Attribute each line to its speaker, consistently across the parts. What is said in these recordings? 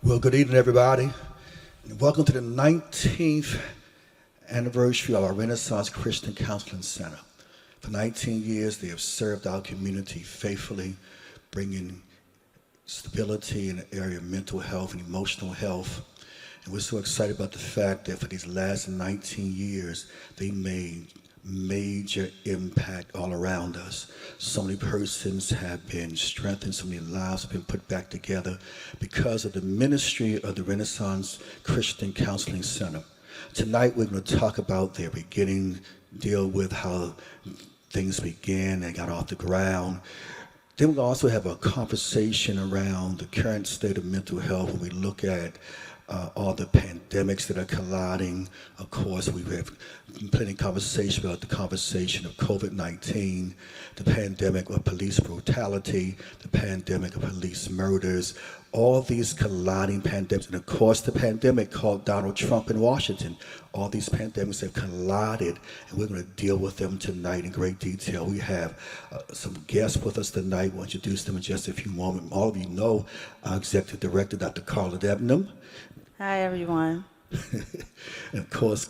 Speaker 1: Well, good evening, everybody, and welcome to the 19th anniversary of our Renaissance Christian Counseling Center. For 19 years, they have served our community faithfully, bringing stability in the area of mental health and emotional health. And we're so excited about the fact that for these last 19 years, they made major impact all around us. So many persons have been strengthened, so many lives have been put back together because of the ministry of the Renaissance Christian Counseling Center. Tonight we're going to talk about their beginning, deal with how things began and got off the ground. Then we'll also have a conversation around the current state of mental health when we look at all the pandemics that are colliding. Of course, we have plenty of conversation about the conversation of COVID-19, the pandemic of police brutality, the pandemic of police murders, all these colliding pandemics, and of course the pandemic called Donald Trump in Washington. All these pandemics have collided, and we're going to deal with them tonight in great detail. We have some guests with us tonight. We'll introduce them in just a few moments. All of you know our Executive Director, Dr. Carla Debnam.
Speaker 2: Hi, everyone.
Speaker 1: And of course,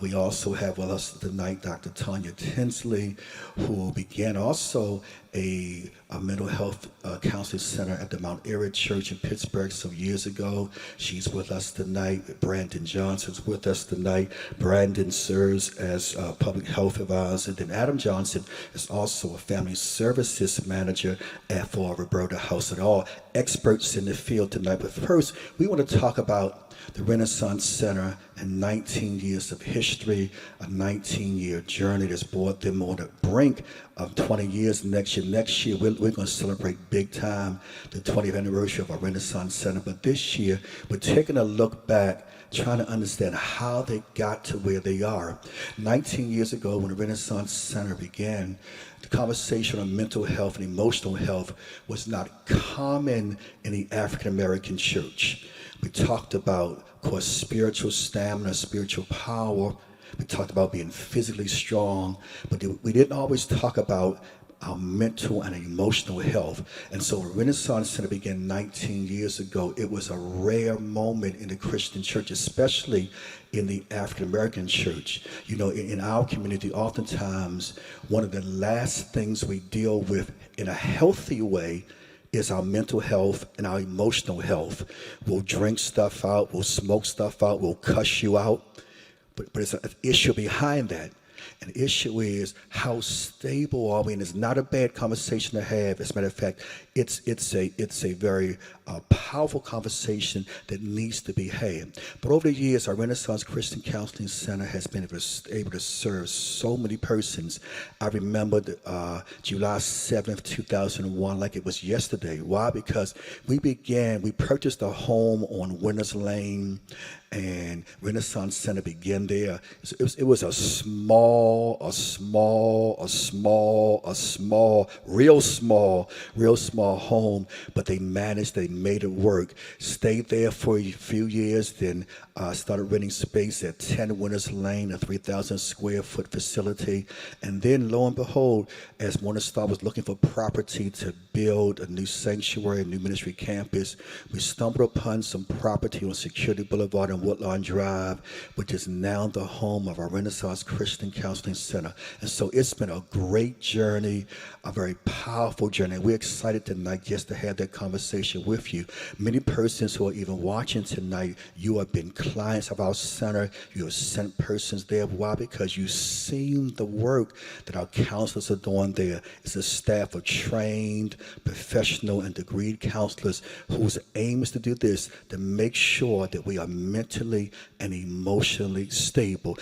Speaker 1: we also have with us tonight Dr. Taunya Tinsley, who began also a mental health counseling center at the Mount Airy Church in Pittsburgh some years ago. She's with us tonight. Brandon Johnson's with us tonight. Brandon serves as public health advisor. Then Adam Johnson is also a family services manager for Roberta House. And all experts in the field tonight. But first, we want to talk about the Renaissance Center and 19 years of history, a 19-year journey that's brought them on the brink of 20 years next year. Next year, we're going to celebrate big time the 20th anniversary of our Renaissance Center. But this year, we're taking a look back, trying to understand how they got to where they are. 19 years ago, when the Renaissance Center began, the conversation on mental health and emotional health was not common in the African American church. We talked about, of course, spiritual stamina, spiritual power. We talked about being physically strong, but we didn't always talk about our mental and emotional health. And so Renaissance Center began 19 years ago. It was a rare moment in the Christian church, especially in the African American church. You know, in our community, oftentimes, one of the last things we deal with in a healthy way is our mental health and our emotional health. We'll drink stuff out, we'll smoke stuff out, we'll cuss you out, but it's an issue behind that. And the issue is, how stable are we? And it's not a bad conversation to have. As a matter of fact, it's a very powerful conversation that needs to be had. But over the years, our Renaissance Christian Counseling Center has been able to serve so many persons. I remember July 7th, 2001, like it was yesterday. Why? Because we purchased a home on Winners Lane, and Renaissance Center began there. It was a real small home, but they made it work. Stayed there for a few years, then started renting space at 10 Winners Lane, a 3,000 square foot facility. And then lo and behold, as Morningstar was looking for property to build a new sanctuary, a new ministry campus, we stumbled upon some property on Security Boulevard and Woodlawn Drive, which is now the home of our Renaissance Christian Counseling Center. And so it's been a great journey, a very powerful journey. We're excited tonight just to have that conversation with you. Many persons who are even watching tonight, you have been clients of our center. You have sent persons there. Why? Because you've seen the work that our counselors are doing there. It's a staff of trained, professional, and degreed counselors whose aim is to do this, to make sure that we are mentally and emotionally stable.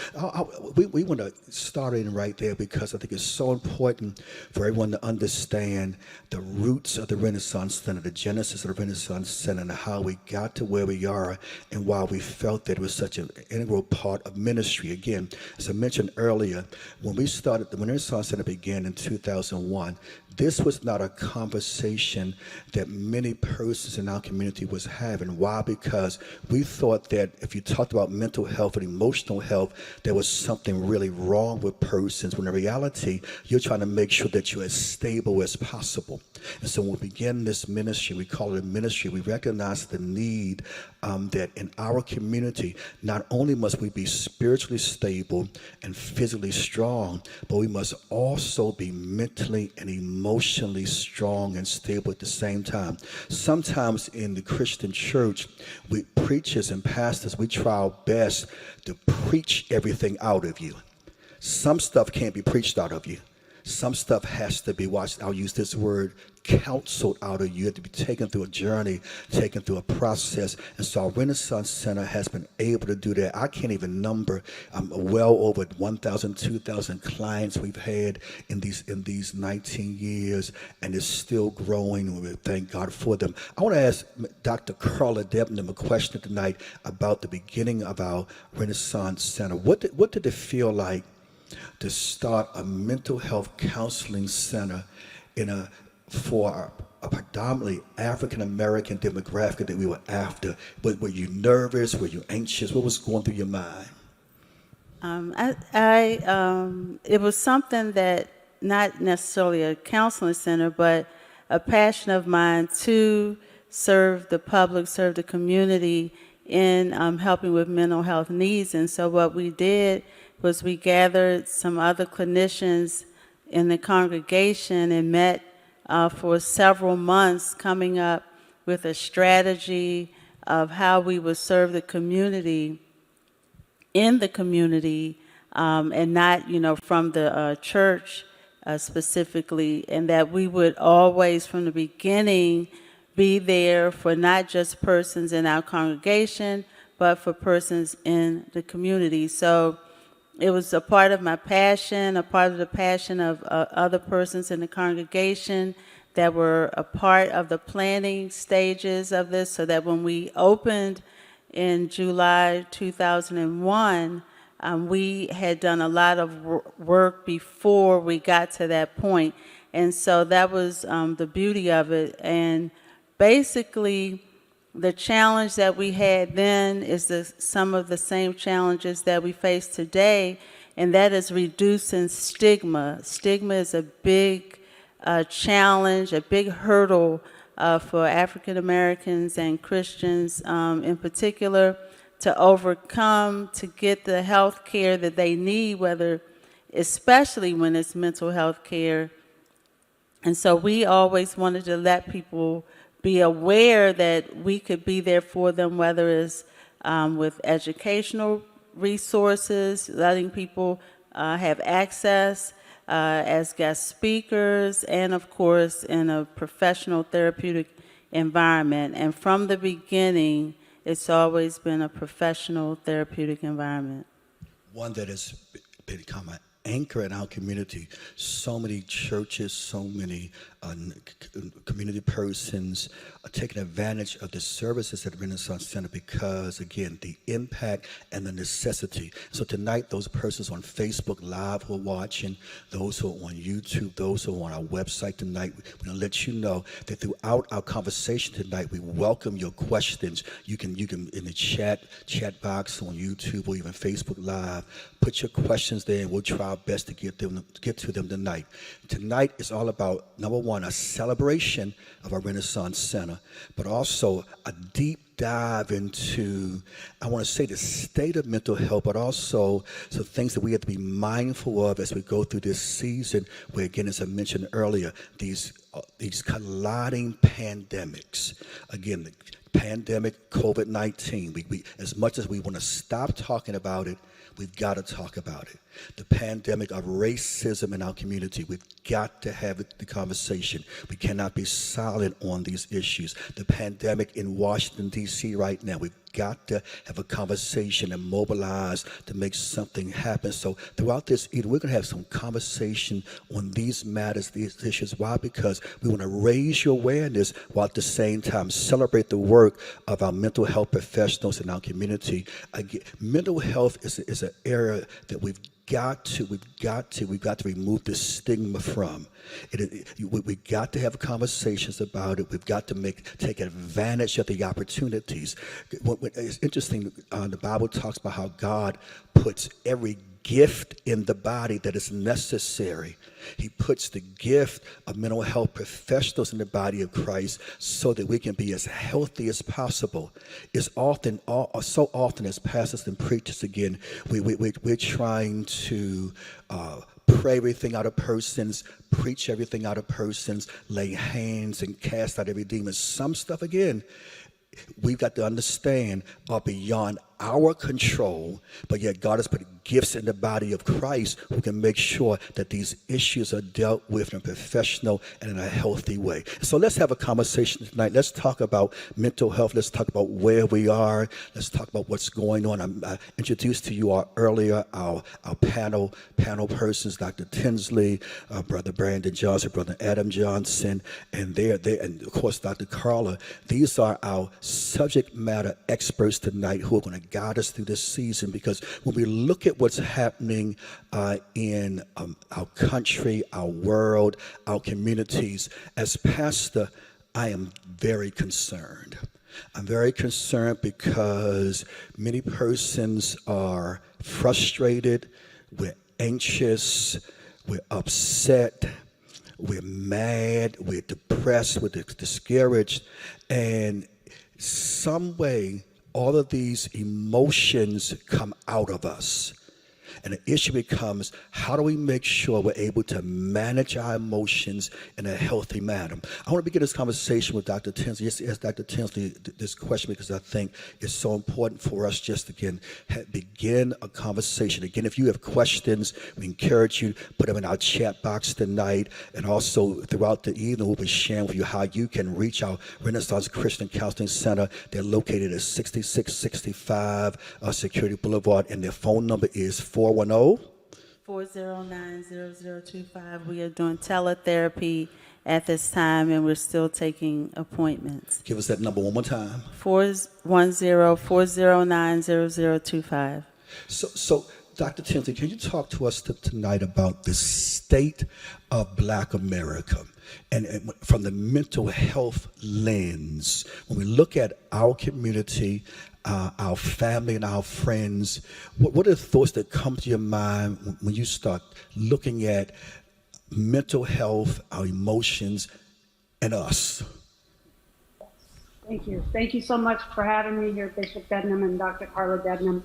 Speaker 1: We want to start in right there because I think it's so important for everyone to understand the roots of the Renaissance Center, the genesis of the Renaissance Center, and how we got to where we are and why we felt that it was such an integral part of ministry. Again, as I mentioned earlier, when we started, the Renaissance Center began in 2001. This was not a conversation that many persons in our community was having. Why? Because we thought that if you talked about mental health and emotional health, there was something really wrong with persons, when in reality, you're trying to make sure that you're as stable as possible. And so when we begin this ministry, we call it a ministry, we recognize the need that in our community, not only must we be spiritually stable and physically strong, but we must also be mentally and emotionally strong and stable at the same time. Sometimes in the Christian church, we preachers and pastors, we try our best to preach everything out of you. Some stuff can't be preached out of you. Some stuff has to be watched. I'll use this word, counseled out of you. You have to be taken through a journey, taken through a process. And so our Renaissance Center has been able to do that. I can't even number well over 1,000, 2,000 clients we've had in these 19 years, and it's still growing, and we thank God for them. I want to ask Dr. Carla Debnam a question tonight about the beginning of our Renaissance Center. What did it feel like to start a mental health counseling center for a predominantly African American demographic that we were after? Were you nervous? Were you anxious? What was going through your mind?
Speaker 2: It was something that, not necessarily a counseling center, but a passion of mine to serve the public, serve the community in helping with mental health needs. And so what we did was we gathered some other clinicians in the congregation and met for several months, coming up with a strategy of how we would serve the community in the community, and not, from the church specifically, and that we would always, from the beginning, be there for not just persons in our congregation, but for persons in the community. So it was a part of my passion, a part of the passion of other persons in the congregation that were a part of the planning stages of this, so that when we opened in July 2001, we had done a lot of work before we got to that point. And so that was the beauty of it. And basically, the challenge that we had then is some of the same challenges that we face today, and that is reducing stigma. Stigma is a big challenge, a big hurdle for African Americans and Christians in particular to overcome, to get the health care that they need, especially when it's mental health care. And so we always wanted to let people be aware that we could be there for them, whether it's with educational resources, letting people have access as guest speakers, and of course in a professional therapeutic environment. And from the beginning, it's always been a professional therapeutic environment.
Speaker 1: One that has become an anchor in our community. So many churches, so many community persons are taking advantage of the services at Renaissance Center because, again, the impact and the necessity. So tonight, those persons on Facebook Live who are watching, those who are on YouTube, those who are on our website tonight, we're going to let you know that throughout our conversation tonight, we welcome your questions. You can in the chat box on YouTube or even Facebook Live, put your questions there, and we'll try our best to get to them tonight. Tonight is all about, number one, a celebration of our Renaissance Center, but also a deep dive into, I want to say, the state of mental health, but also some things that we have to be mindful of as we go through this season, where, again, as I mentioned earlier, these colliding pandemics. Again, the pandemic, COVID-19, we as much as we want to stop talking about it, we've got to talk about it. The pandemic of racism in our community, we've got to have the conversation. We cannot be silent on these issues. The pandemic in Washington, D.C. right now, we've got to have a conversation and mobilize to make something happen. So throughout this evening, we're going to have some conversation on these matters, these issues. Why? Because we want to raise your awareness while at the same time celebrate the work of our mental health professionals in our community. Again, mental health is an area that we've got to remove the stigma from. We've got to have conversations about it. We've got to take advantage of the opportunities. It's interesting, the Bible talks about how God puts every gift in the body that is necessary. He puts the gift of mental health professionals in the body of Christ so that we can be as healthy as possible. It's so often as pastors and preachers, again, we're trying to pray everything out of persons, preach everything out of persons, lay hands and cast out every demon. Some stuff, again, we've got to understand are beyond our control, but yet God has put gifts in the body of Christ who can make sure that these issues are dealt with in a professional and in a healthy way. So let's have a conversation tonight. Let's talk about mental health. Let's talk about where we are. Let's talk about what's going on. I introduced to you earlier our panel persons, Dr. Tinsley, Brother Brandon Johnson, Brother Adam Johnson, and and of course Dr. Carla. These are our subject matter experts tonight who are going to guide us through this season, because when we look at what's happening in our country, our world, our communities, as pastor, I am very concerned. I'm very concerned because many persons are frustrated, we're anxious, we're upset, we're mad, we're depressed, we're discouraged, and some way all of these emotions come out of us. And the issue becomes, how do we make sure we're able to manage our emotions in a healthy manner? I want to begin this conversation with Dr. Tinsley. Just ask Dr. Tinsley this question because I think it's so important for us just to, again, begin a conversation. Again, if you have questions, we encourage you to put them in our chat box tonight. And also throughout the evening, we'll be sharing with you how you can reach our Renaissance Christian Counseling Center. They're located at 6665 Security Boulevard, and their phone number is
Speaker 2: 410-409-0025. We are doing teletherapy at this time, and we're still taking appointments.
Speaker 1: Give us that number one more time.
Speaker 2: 410-409-0025.
Speaker 1: So, Dr. Tinsley, can you talk to us tonight about the state of Black America? And from the mental health lens, when we look at our community, our family and our friends, what are the thoughts that come to your mind when you start looking at mental health, our emotions, and us?
Speaker 3: Thank you. Thank you so much for having me here, Bishop Debnam and Dr. Carla Debnam.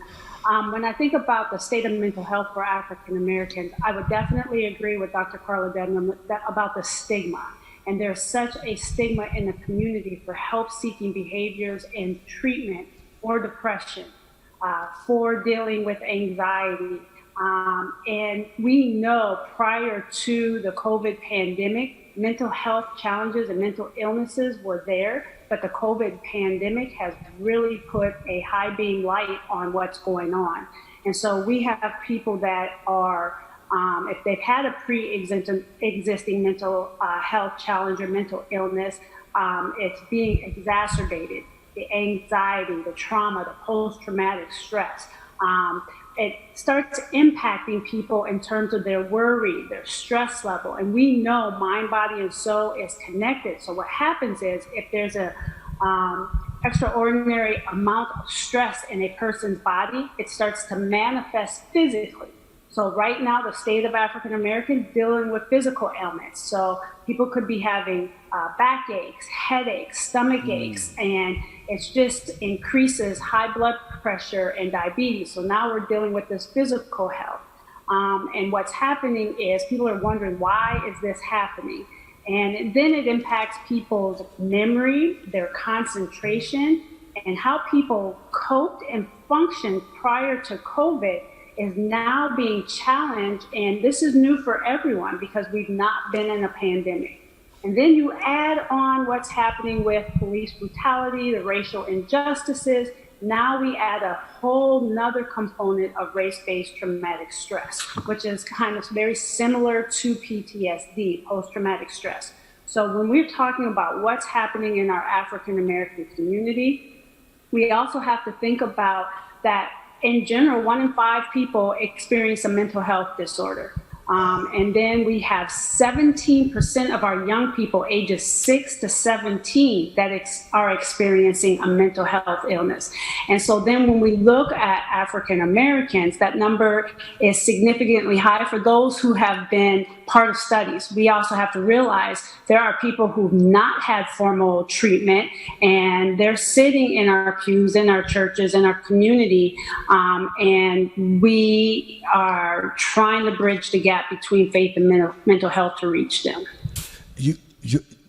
Speaker 3: When I think about the state of mental health for African Americans, I would definitely agree with Dr. Carla Debnam about the stigma. And there's such a stigma in the community for help-seeking behaviors and treatment for depression, for dealing with anxiety. And we know prior to the COVID pandemic, mental health challenges and mental illnesses were there, but the COVID pandemic has really put a high beam light on what's going on. And so we have people that are, if they've had a pre-existing mental health challenge or mental illness, it's being exacerbated. The anxiety, the trauma, the post-traumatic stress. It starts impacting people in terms of their worry, their stress level. And we know mind, body, and soul is connected. So what happens is if there's a extraordinary amount of stress in a person's body, it starts to manifest physically. So right now, the state of African Americans dealing with physical ailments. So people could be having backaches, headaches, stomach aches, and it just increases high blood pressure and diabetes. So now we're dealing with this physical health. And what's happening is people are wondering, why is this happening? And then it impacts people's memory, their concentration, and how people coped and functioned prior to COVID is now being challenged. And this is new for everyone because we've not been in a pandemic. And then you add on what's happening with police brutality, the racial injustices. Now we add a whole nother component of race-based traumatic stress, which is kind of very similar to PTSD, post-traumatic stress. So when we're talking about what's happening in our African American community, we also have to think about that in general, 1 in 5 people experience a mental health disorder. And then we have 17% of our young people ages 6 to 17 that are experiencing a mental health illness. And so then when we look at African Americans, that number is significantly high for those who have been part of studies. We also have to realize there are people who've not had formal treatment, and they're sitting in our pews, in our churches, in our community, and we are trying to bridge the gap between faith and mental health to reach them.
Speaker 1: You,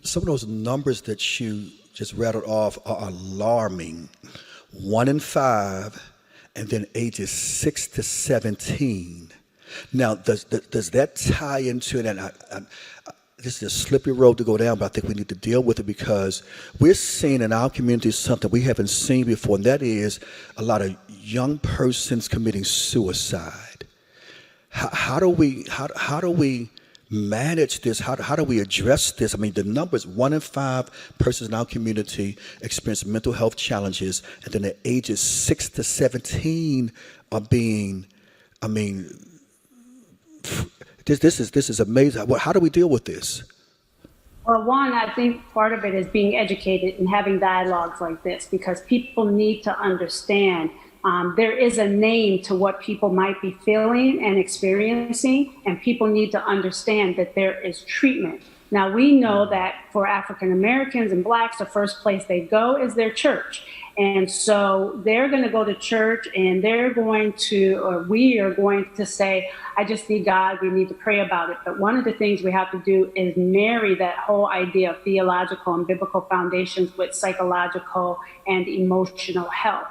Speaker 1: some of those numbers that you just rattled off are alarming. 1 in 5, and then ages 6 to 17. Now, does that tie into it? And this is a slippery road to go down, but I think we need to deal with it because we're seeing in our community something we haven't seen before, and that is a lot of young persons committing suicide. How do we manage this? How do we address this? I mean, the numbers: 1 in 5 persons in our community experience mental health challenges, and then the ages 6 to 17 are being. I mean, this is amazing. How do we deal with this?
Speaker 3: Well, one, I think part of it is being educated and having dialogues like this, because people need to understand there is a name to what people might be feeling and experiencing, and people need to understand that there is treatment. Now, we know that for African Americans and Blacks, the first place they go is their church. And so they're going to go to church, and they're going to, or we are going to say, I just need God, we need to pray about it. But one of the things we have to do is marry that whole idea of theological and biblical foundations with psychological and emotional health.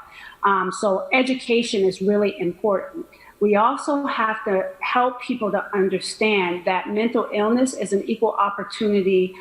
Speaker 3: So education is really important. We also have to help people to understand that mental illness is an equal opportunity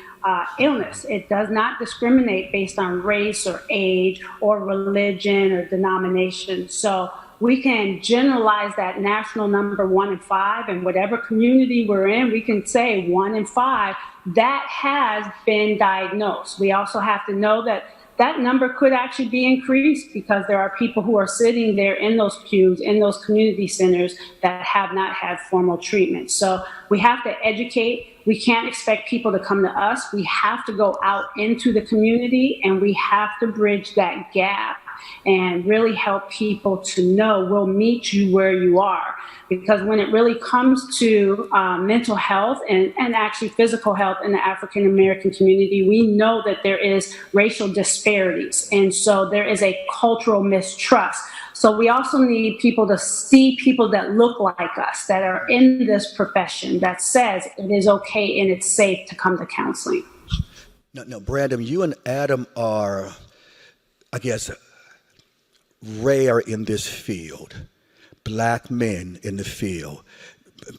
Speaker 3: illness. It does not discriminate based on race or age or religion or denomination. So we can generalize that national number 1 in 5, and whatever community we're in, we can say 1 in 5 that has been diagnosed. We also have to know that that number could actually be increased because there are people who are sitting there in those pews, in those community centers that have not had formal treatment. So we have to educate. We can't expect people to come to us. We have to go out into the community, and we have to bridge that gap and really help people to know we'll meet you where you are. Because when it really comes to mental health and actually physical health in the African American community, we know that there is racial disparities. And so there is a cultural mistrust. So we also need people to see people that look like us, that are in this profession, that says it is okay and it's safe to come to counseling.
Speaker 1: Now, Brandon, you and Adam are, I guess, rare in this field. Black men in the field.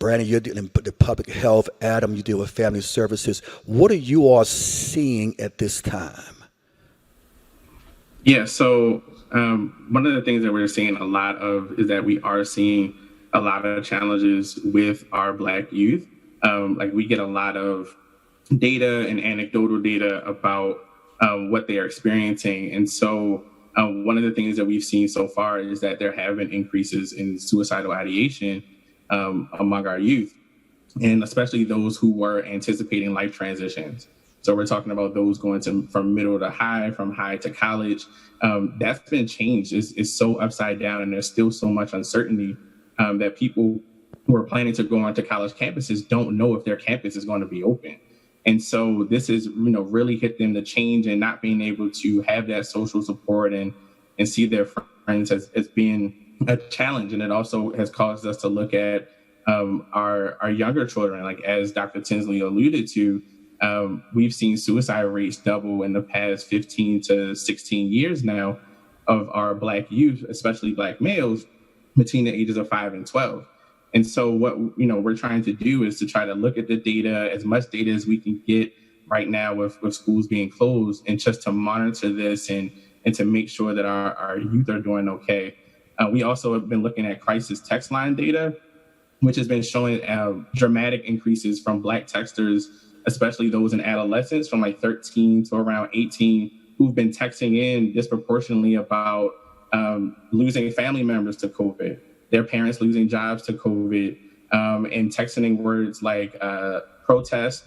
Speaker 1: Brandon, you're dealing with the public health. Adam, you deal with family services. What are you all seeing at this time?
Speaker 4: Yeah, so one of the things that we're seeing a lot of is that we are seeing a lot of challenges with our Black youth. Like we get a lot of data and anecdotal data about what they are experiencing. And so one of the things that we've seen so far is that there have been increases in suicidal ideation among our youth, and especially those who were anticipating life transitions. So we're talking about those going from middle to high, from high to college. That's been changed. It's so upside down, and there's still so much uncertainty that people who are planning to go onto college campuses don't know if their campus is going to be open. And so this is, really hit them, the change and not being able to have that social support and see their friends as being a challenge. And it also has caused us to look at our younger children, like as Dr. Tinsley alluded to. We've seen suicide rates double in the past 15 to 16 years now of our Black youth, especially Black males, between the ages of 5 and 12. And so what we're trying to do is to try to look at the data, as much data as we can get right now with schools being closed, and just to monitor this and to make sure that our youth are doing okay. We also have been looking at crisis text line data, which has been showing dramatic increases from Black texters, especially those in adolescence from like 13 to around 18, who've been texting in disproportionately about losing family members to COVID, their parents losing jobs to COVID, and texting words like protest,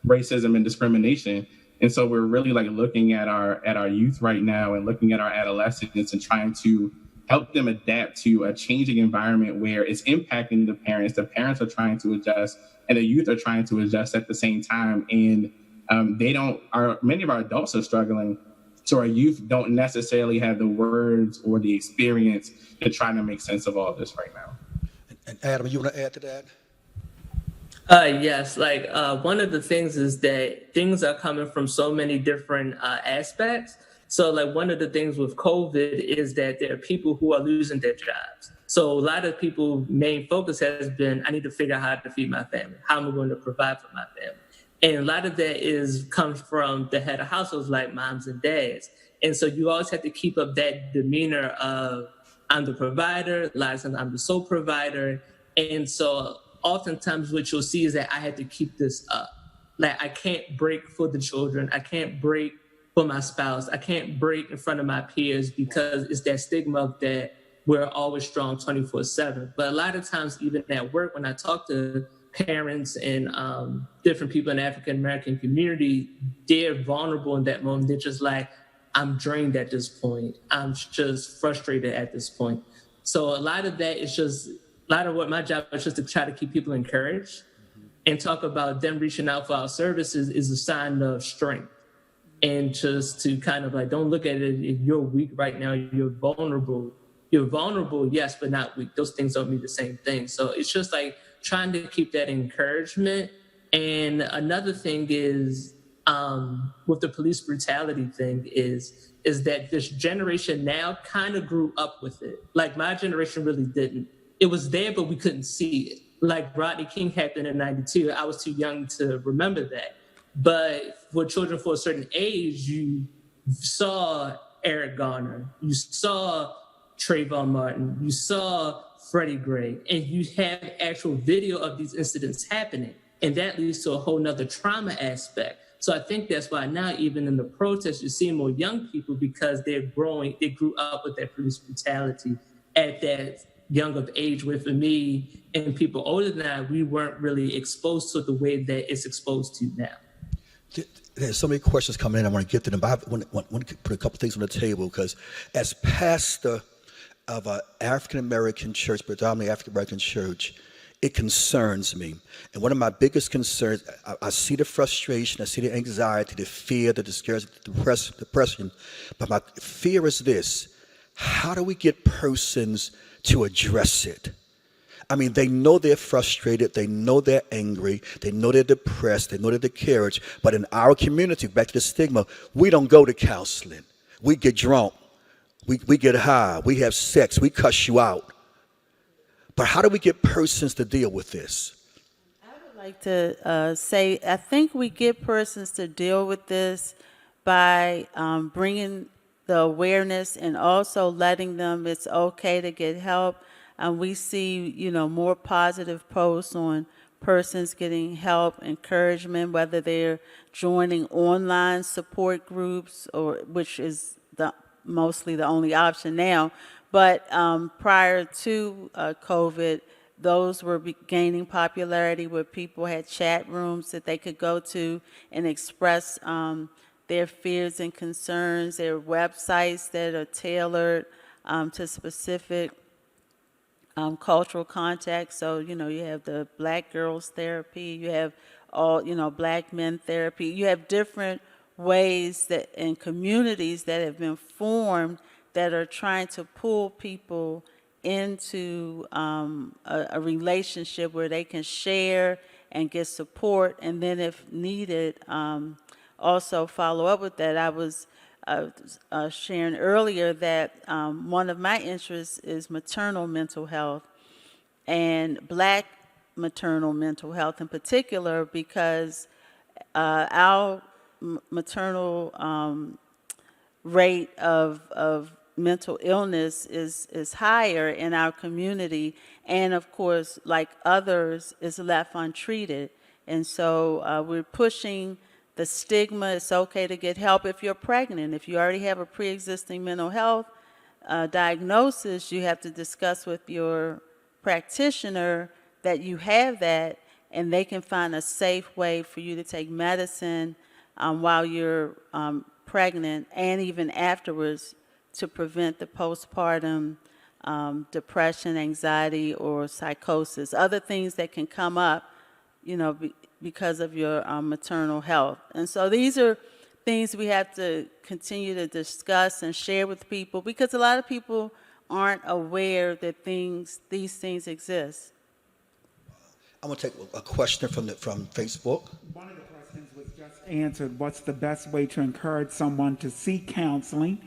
Speaker 4: racism, and discrimination. And so we're really like looking at our youth right now and looking at our adolescents and trying to help them adapt to a changing environment where it's impacting the parents. The parents are trying to adjust, and the youth are trying to adjust at the same time. And many of our adults are struggling. So our youth don't necessarily have the words or the experience to try to make sense of all of this right now.
Speaker 1: And Adam, you want to add to that?
Speaker 5: Yes, one of the things is that things are coming from so many different aspects. So like one of the things with COVID is that there are people who are losing their jobs. So a lot of people's main focus has been, I need to figure out how to feed my family. How am I going to provide for my family? And a lot of that comes from the head of households like moms and dads. And so you always have to keep up that demeanor of, I'm the provider, a lot of times I'm the sole provider. And so oftentimes what you'll see is that I had to keep this up. Like I can't break for the children. I can't break for my spouse. I can't break in front of my peers because it's that stigma that we're always strong 24/7. But a lot of times, even at work, when I talk to parents and different people in the African-American community, they're vulnerable in that moment. They're just like, I'm drained at this point. I'm just frustrated at this point. So a lot of that is just, a lot of what my job is just to try to keep people encouraged and talk about them reaching out for our services is a sign of strength. And just to kind of like, don't look at it, if you're weak right now, you're vulnerable. You're vulnerable, yes, but not weak. Those things don't mean the same thing. So it's just like trying to keep that encouragement. And another thing is with the police brutality thing is that this generation now kind of grew up with it. Like my generation really didn't. It was there, but we couldn't see it. Like Rodney King happened in '92. I was too young to remember that. But for children for a certain age, you saw Eric Garner, you saw Trayvon Martin, you saw Freddie Gray, and you have actual video of these incidents happening. And that leads to a whole nother trauma aspect. So I think that's why now, even in the protests, you're seeing more young people because they grew up with that police brutality at that young of age, where for me and people older than that, we weren't really exposed to the way that it's exposed to now.
Speaker 1: There's so many questions coming in. I want to get to them, but I want to put a couple things on the table because as pastor of an African-American church, predominantly African-American church, it concerns me. And one of my biggest concerns, I see the frustration, I see the anxiety, the fear, the discouragement, the depression, but my fear is this: how do we get persons to address it? I mean, they know they're frustrated, they know they're angry, they know they're depressed, they know they're discouraged, but in our community, back to the stigma, we don't go to counseling. We get drunk, we get high, we have sex, we cuss you out. But how do we get persons to deal with this?
Speaker 2: I would like to say, I think we get persons to deal with this by bringing the awareness and also letting them it's okay to get help. We see, more positive posts on persons getting help, encouragement, whether they're joining online support groups, or which is mostly the only option now. But prior to COVID, those were gaining popularity where people had chat rooms that they could go to and express their fears and concerns. There are websites that are tailored to specific cultural context. So, you have the Black Girls Therapy, you have all, Black Men Therapy. You have different ways that and communities that have been formed that are trying to pull people into a relationship where they can share and get support, and then if needed, also follow up with that. I was sharing earlier that one of my interests is maternal mental health and Black maternal mental health in particular, because our maternal rate of mental illness is higher in our community, and of course, like others, is left untreated. And so we're pushing the stigma. It's okay to get help if you're pregnant. If you already have a pre-existing mental health diagnosis, you have to discuss with your practitioner that you have that, and they can find a safe way for you to take medicine while you're pregnant and even afterwards to prevent the postpartum depression, anxiety, or psychosis, other things that can come up, because of your maternal health. And so these are things we have to continue to discuss and share with people, because a lot of people aren't aware that these things exist.
Speaker 1: I'm going to take a question from Facebook.
Speaker 6: One of the questions was just answered. What's the best way to encourage someone to seek counseling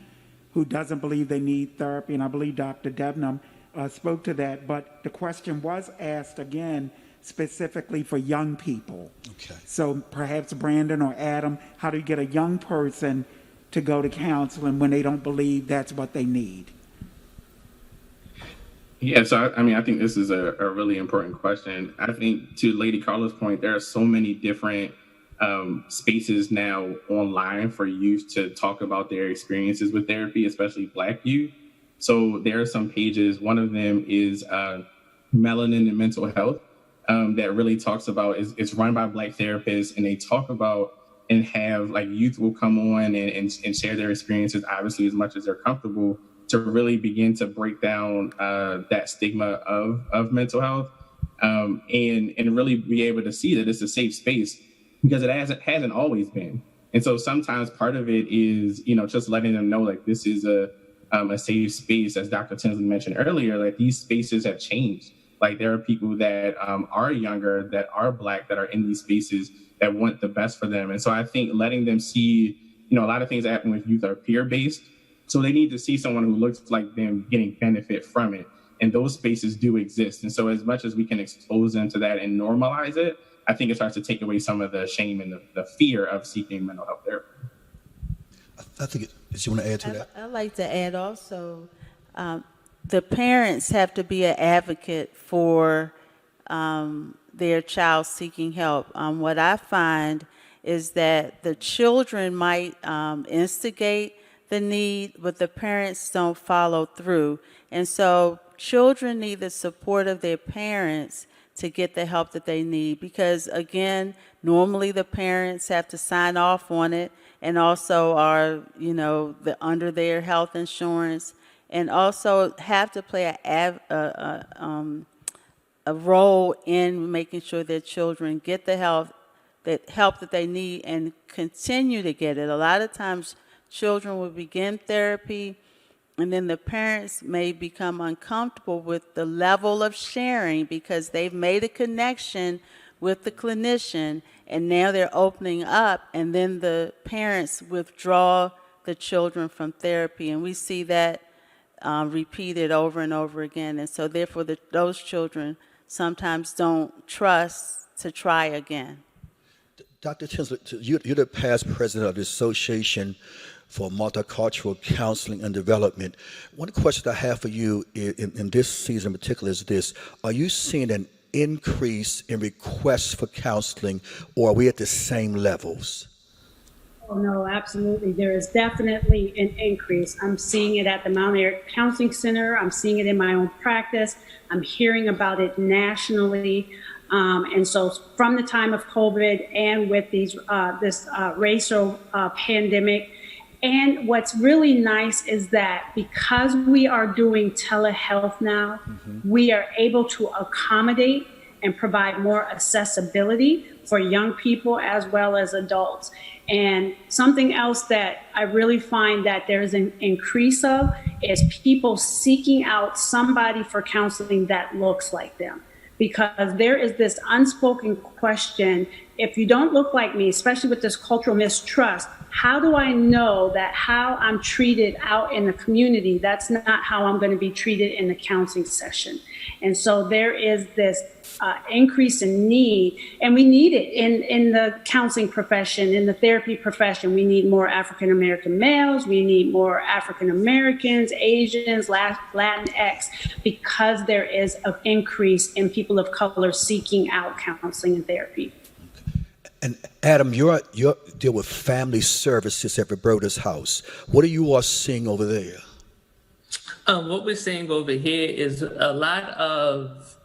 Speaker 6: who doesn't believe they need therapy? And I believe Dr. Debnam spoke to that. But the question was asked again specifically for young people.
Speaker 1: Okay.
Speaker 6: So perhaps Brandon or Adam, how do you get a young person to go to counseling when they don't believe that's what they need?
Speaker 4: Yeah, so I think this is a really important question. I think to Lady Carla's point, there are so many different spaces now online for youth to talk about their experiences with therapy, especially Black youth. So there are some pages. One of them is Melanin and Mental Health that really talks about, it's run by Black therapists, and they talk about and have like youth will come on and share their experiences, obviously as much as they're comfortable, to really begin to break down that stigma of mental health and really be able to see that it's a safe space, because it hasn't always been. And so sometimes part of it is, just letting them know, like, this is a safe space. As Dr. Tinsley mentioned earlier, like, these spaces have changed. Like, there are people that are younger, that are Black, that are in these spaces that want the best for them. And so I think letting them see, a lot of things that happen with youth are peer-based. So they need to see someone who looks like them getting benefit from it. And those spaces do exist. And so as much as we can expose them to that and normalize it, I think it starts to take away some of the shame and the fear of seeking mental health therapy.
Speaker 1: I think, did you want to add to that?
Speaker 2: I'd like to add also, the parents have to be an advocate for their child seeking help. What I find is that the children might instigate the need, but the parents don't follow through. And so children need the support of their parents to get the help that they need, because again, normally the parents have to sign off on it and also are, under their health insurance, and also have to play a role in making sure their children get the help that they need and continue to get it. A lot of times children will begin therapy, and then the parents may become uncomfortable with the level of sharing because they've made a connection with the clinician, and now they're opening up, and then the parents withdraw the children from therapy. And we see that repeated over and over again. And so therefore those children sometimes don't trust to try again.
Speaker 1: Dr. Tinsley, you're the past president of the Association for Multicultural Counseling and Development. One question I have for you in this season in particular is this: are you seeing an increase in requests for counseling, or are we at the same levels?
Speaker 3: Oh, no, absolutely. There is definitely an increase. I'm seeing it at the Mount Airy Counseling Center. I'm seeing it in my own practice. I'm hearing about it nationally. And so from the time of COVID and with this racial pandemic, and what's really nice is that because we are doing telehealth now, we are able to accommodate and provide more accessibility for young people as well as adults. And something else that I really find that there's an increase of is people seeking out somebody for counseling that looks like them. Because there is this unspoken question, if you don't look like me, especially with this cultural mistrust, how do I know that how I'm treated out in the community, that's not how I'm going to be treated in the counseling session? And so there is this increase in need, and we need it in the counseling profession, in the therapy profession. We need more African American males, we need more African Americans, Asians, Latinx, because there is an increase in people of color seeking out counseling and therapy.
Speaker 1: And Adam, you deal with family services at Roberta's house. What are you all seeing over there?
Speaker 5: What we're seeing over here is a lot of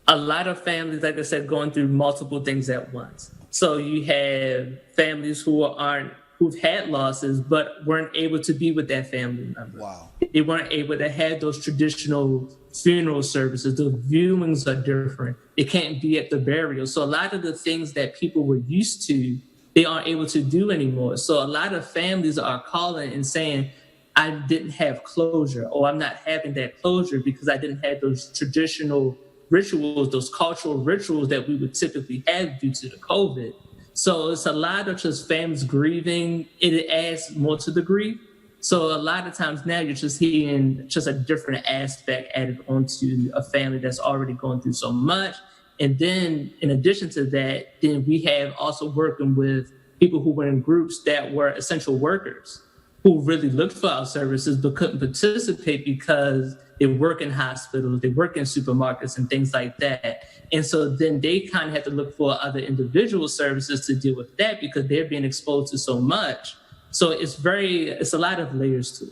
Speaker 5: a lot of families, like I said, going through multiple things at once. So you have families who've had losses but weren't able to be with that family member.
Speaker 1: Wow.
Speaker 5: They weren't able to have those traditional funeral services. The viewings are different. They can't be at the burial. So a lot of the things that people were used to, they aren't able to do anymore. So a lot of families are calling and saying, I didn't have closure, or I'm not having that closure because I didn't have those traditional rituals, those cultural rituals that we would typically have due to the COVID. So it's a lot of just families grieving. It adds more to the grief. So a lot of times now you're just hearing just a different aspect added onto a family that's already going through so much. And then in addition to that, then we have also working with people who were in groups that were essential workers who really looked for our services but couldn't participate because they work in hospitals, they work in supermarkets and things like that. And so then they kind of have to look for other individual services to deal with that because they're being exposed to so much. So it's a lot of layers to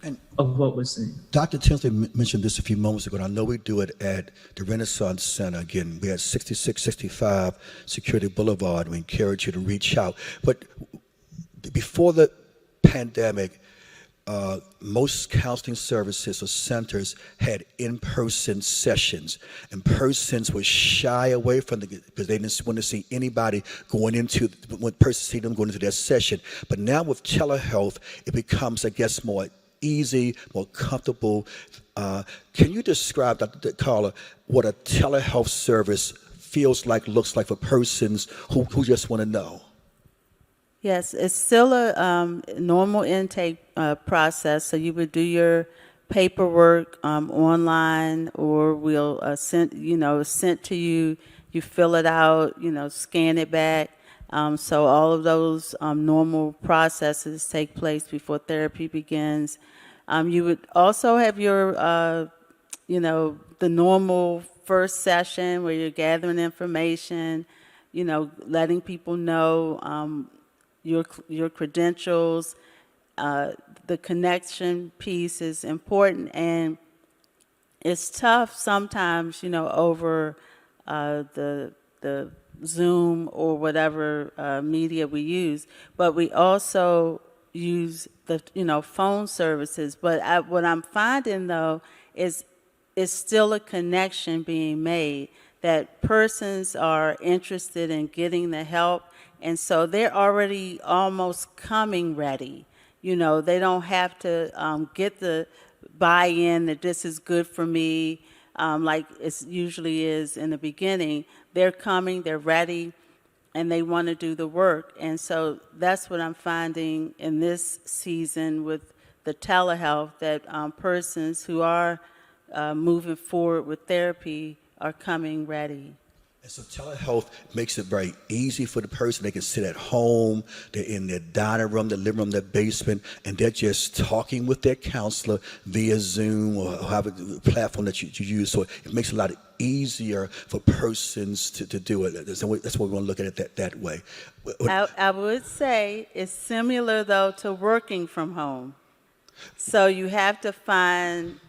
Speaker 5: it of what we're seeing.
Speaker 1: Dr. Tinsley mentioned this a few moments ago, and I know we do it at the Renaissance Center. Again, we had 6665 Security Boulevard. We encourage you to reach out. But before the pandemic, most counseling services or centers had in-person sessions, and persons would shy away from because they didn't want to see anybody going into their session. But now with telehealth, it becomes, I guess, more easy, more comfortable. Can you describe, Dr. Carla, what a telehealth service feels like, looks like for persons who just want to know?
Speaker 2: Yes, it's still a normal intake process. So you would do your paperwork online, or we'll sent to you. You fill it out, scan it back. So all of those normal processes take place before therapy begins. You would also have your, the normal first session where you're gathering information, letting people know your credentials. The connection piece is important, and it's tough sometimes, over the Zoom or whatever media we use. But we also use the phone services. But what I'm finding though is still a connection being made, that persons are interested in getting the help. And so they're already almost coming ready. They don't have to get the buy-in that this is good for me, like it usually is in the beginning. They're coming, they're ready, and they want to do the work. And so that's what I'm finding in this season with the telehealth, that persons who are moving forward with therapy are coming ready.
Speaker 1: And so telehealth makes it very easy for the person. They can sit at home, they're in their dining room, their living room, their basement, and they're just talking with their counselor via Zoom or however platform that you use. So it makes it a lot easier for persons to do it. That's what we want to look at it that way.
Speaker 2: I would say it's similar, though, to working from home. So you have to find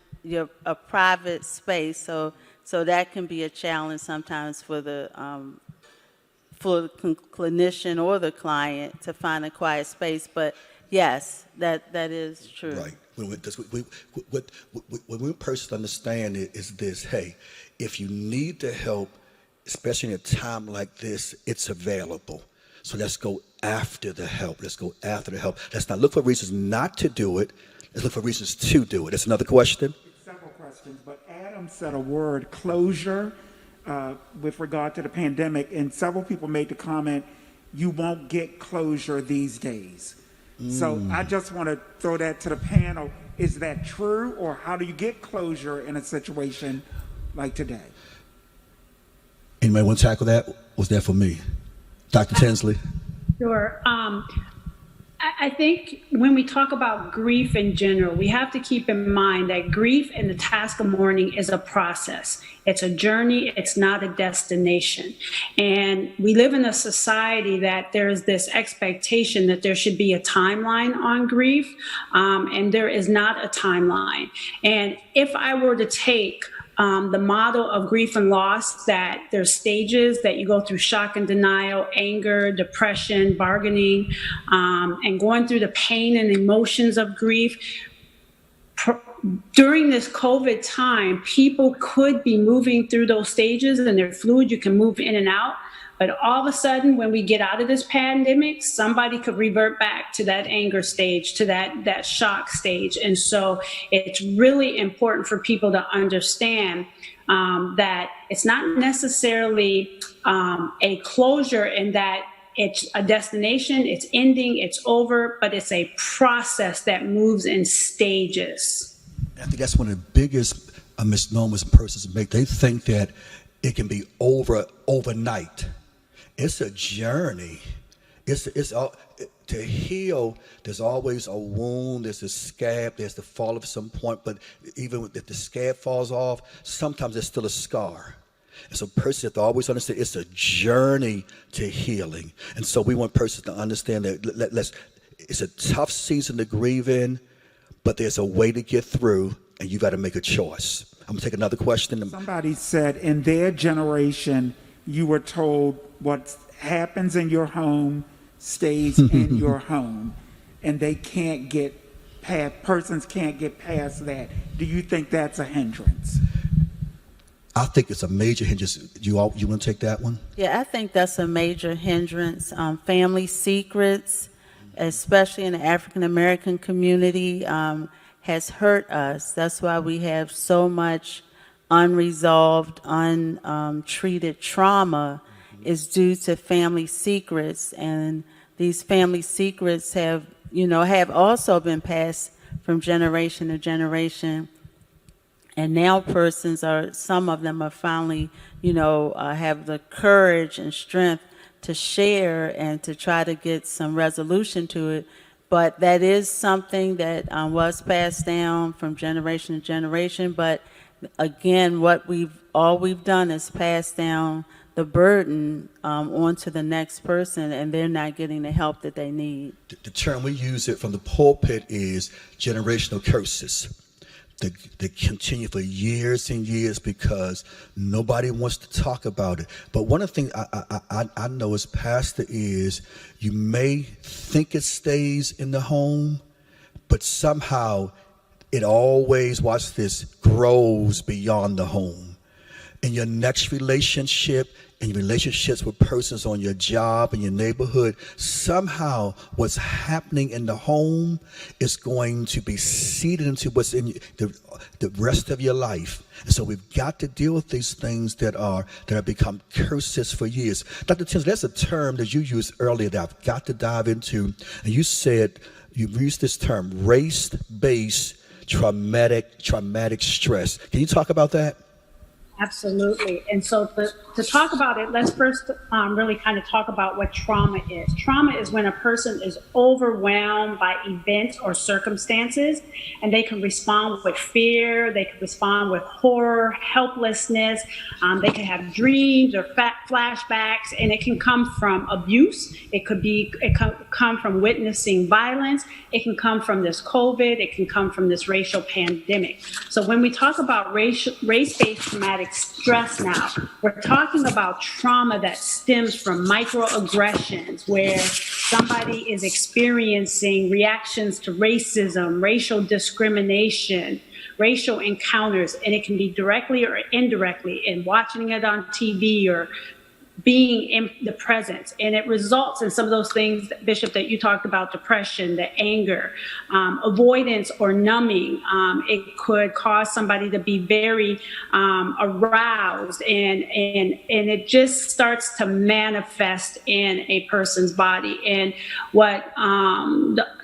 Speaker 2: a private space. So that can be a challenge sometimes for the clinician or the client to find a quiet space. But yes, that is true.
Speaker 1: Right. What we personally understand is this: hey, if you need the help, especially in a time like this, it's available. So let's go after the help. Let's go after the help. Let's not look for reasons not to do it. Let's look for reasons to do it. That's another question.
Speaker 6: Several questions, but Adam said a word, closure, with regard to the pandemic, and several people made the comment, you won't get closure these days. So I just want to throw that to the panel. Is that true, or how do you get closure in a situation like today?
Speaker 1: Anybody want to tackle that? Was that for me? Dr. Tinsley?
Speaker 3: Sure. I think when we talk about grief in general, we have to keep in mind that grief and the task of mourning is a process. It's a journey. It's not a destination. And we live in a society that there's this expectation that there should be a timeline on grief, and there is not a timeline. And if I were to take the model of grief and loss, that there's stages that you go through: shock and denial, anger, depression, bargaining, and going through the pain and emotions of grief. During this COVID time, people could be moving through those stages and they're fluid. You can move in and out. But all of a sudden, when we get out of this pandemic, somebody could revert back to that anger stage, to that shock stage. And so it's really important for people to understand that it's not necessarily a closure, in that it's a destination, it's ending, it's over, but it's a process that moves in stages.
Speaker 1: I think that's one of the biggest misnomers persons make. They think that it can be over overnight. It's a journey. It's all, to heal. There's always a wound. There's a scab. There's the fall of some point. But even if the scab falls off, sometimes there's still a scar. And so persons have to always understand it's a journey to healing. And so we want persons to understand that it's a tough season to grieve in, but there's a way to get through, and you got to make a choice. I'm gonna take another question.
Speaker 6: Somebody said in their generation, you were told what happens in your home stays in your home, and they can't get past, persons can't get past that. Do you think that's a hindrance?
Speaker 1: I think it's a major hindrance. You want to take that one?
Speaker 2: Yeah, I think that's a major hindrance. Family secrets, especially in the African American community, has hurt us. That's why we have so much unresolved, untreated trauma, is due to family secrets. And these family secrets have also been passed from generation to generation. And now some of them are finally, have the courage and strength to share and to try to get some resolution to it. But that is something that was passed down from generation to generation. But again, all we've done is pass down the burden onto the next person, and they're not getting the help that they need.
Speaker 1: The term we use it from the pulpit is generational curses. They continue for years and years because nobody wants to talk about it. But one of the things I know as pastor is you may think it stays in the home, but somehow it always, watch this, grows beyond the home. In your next relationship, in relationships with persons on your job, in your neighborhood, somehow what's happening in the home is going to be seeded into what's in the rest of your life. And so we've got to deal with these things that have become curses for years. Dr. Tinsley, that's a term that you used earlier that I've got to dive into. And you said, you used this term, race-based traumatic stress. Can you talk about that?
Speaker 3: Absolutely. And so to talk about it, let's first really kind of talk about what trauma is. Trauma is when a person is overwhelmed by events or circumstances, and they can respond with fear, they can respond with horror, helplessness, they can have dreams or flashbacks, and it can come from abuse, it can come from witnessing violence, it can come from this COVID, it can come from this racial pandemic. So when we talk about race-based traumatic stress now, we're talking about trauma that stems from microaggressions, where somebody is experiencing reactions to racism, racial discrimination, racial encounters, and it can be directly or indirectly in watching it on TV or being in the presence. And it results in some of those things, Bishop, that you talked about: depression, the anger, avoidance or numbing. It could cause somebody to be very aroused, and it just starts to manifest in a person's body. And what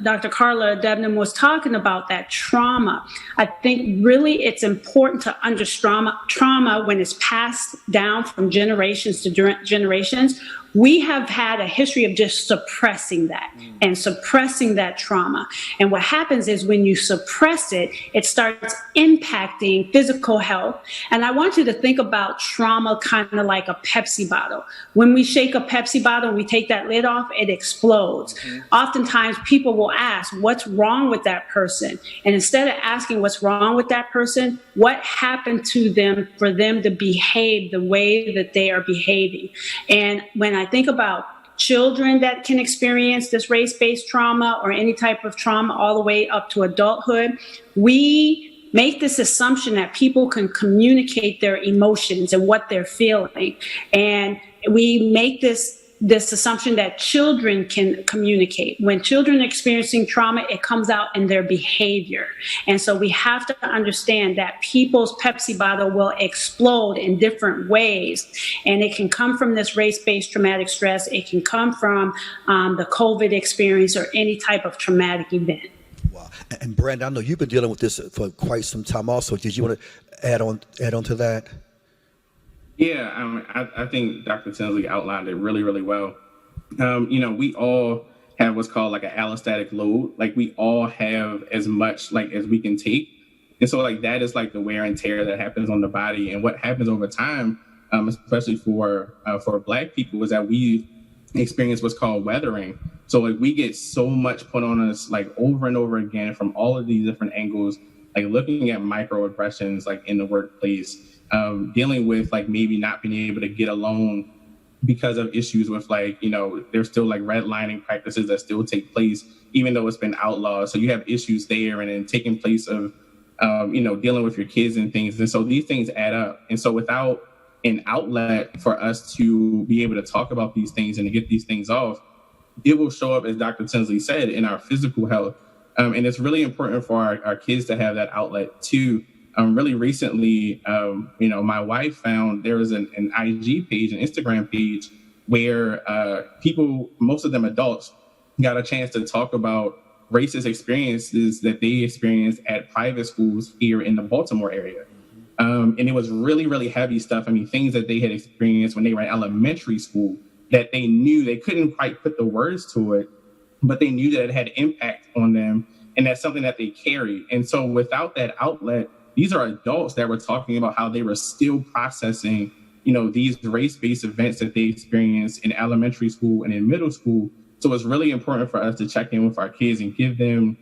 Speaker 3: Dr. Carla Debnam was talking about, that trauma, I think really it's important to understand trauma when it's passed down from generations to generations. we have had a history of just suppressing that and suppressing that trauma. And what happens is when you suppress it, it starts impacting physical health. And I want you to think about trauma kind of like a Pepsi bottle. When we shake a Pepsi bottle and we take that lid off, it explodes. Oftentimes people will ask, what's wrong with that person? And instead of asking what's wrong with that person, what happened to them for them to behave the way that they are behaving? And when I think about children that can experience this race-based trauma or any type of trauma all the way up to adulthood, we make this assumption that people can communicate their emotions and what they're feeling. And we make this assumption that children can communicate. When children are experiencing trauma, it comes out in their behavior. And so we have to understand that people's Pepsi bottle will explode in different ways. And it can come from this race-based traumatic stress. It can come from the COVID experience or any type of traumatic event.
Speaker 1: Wow. And Brandon, I know you've been dealing with this for quite some time also. Did you want to add on to that?
Speaker 4: Yeah, I think Dr. Tinsley outlined it really, really well. We all have what's called like an allostatic load. Like we all have as much like as we can take. And so like that is like the wear and tear that happens on the body. And what happens over time, especially for Black people, is that we experience what's called weathering. So like we get so much put on us like over and over again from all of these different angles, like looking at microaggressions like in the workplace, dealing with like maybe not being able to get a loan because of issues with like, there's still like redlining practices that still take place, even though it's been outlawed. So you have issues there and then taking place of, dealing with your kids and things. And so these things add up. And so without an outlet for us to be able to talk about these things and to get these things off, it will show up, as Dr. Tinsley said, in our physical health. And it's really important for our kids to have that outlet too. Really recently, my wife found there was an IG page, an Instagram page, where people, most of them adults, got a chance to talk about racist experiences that they experienced at private schools here in the Baltimore area. And it was really, really heavy stuff. I mean, things that they had experienced when they were in elementary school that they knew they couldn't quite put the words to it, but they knew that it had impact on them. And that's something that they carry. And so without that outlet, these are adults that were talking about how they were still processing, these race-based events that they experienced in elementary school and in middle school. So it's really important for us to check in with our kids and give them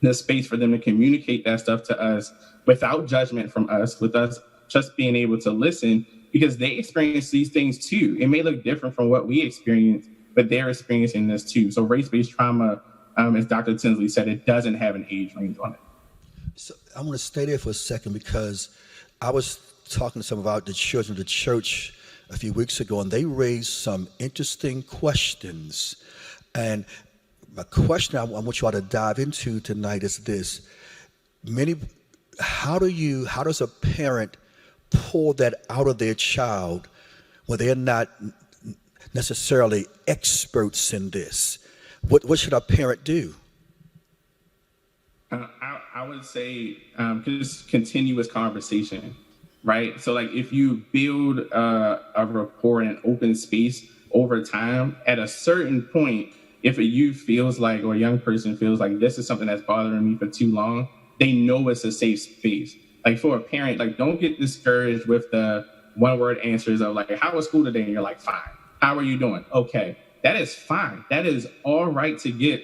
Speaker 4: the space for them to communicate that stuff to us without judgment from us, with us just being able to listen, because they experience these things too. It may look different from what we experience, but they're experiencing this too. So race-based trauma, as Dr. Tinsley said, it doesn't have an age range on it.
Speaker 1: So I want to stay there for a second, because I was talking to some of the children of the church a few weeks ago, and they raised some interesting questions. And my question I want you all to dive into tonight is this: how does a parent pull that out of their child when they're not necessarily experts in this? What should a parent do?
Speaker 4: I would say just continuous conversation, right? So like if you build a rapport in an open space over time, at a certain point, if a youth feels like, or a young person feels like this is something that's bothering me for too long, they know it's a safe space. Like for a parent, like don't get discouraged with the one-word answers of like, how was school today? And you're like, fine. How are you doing? Okay. That is fine. That is all right to get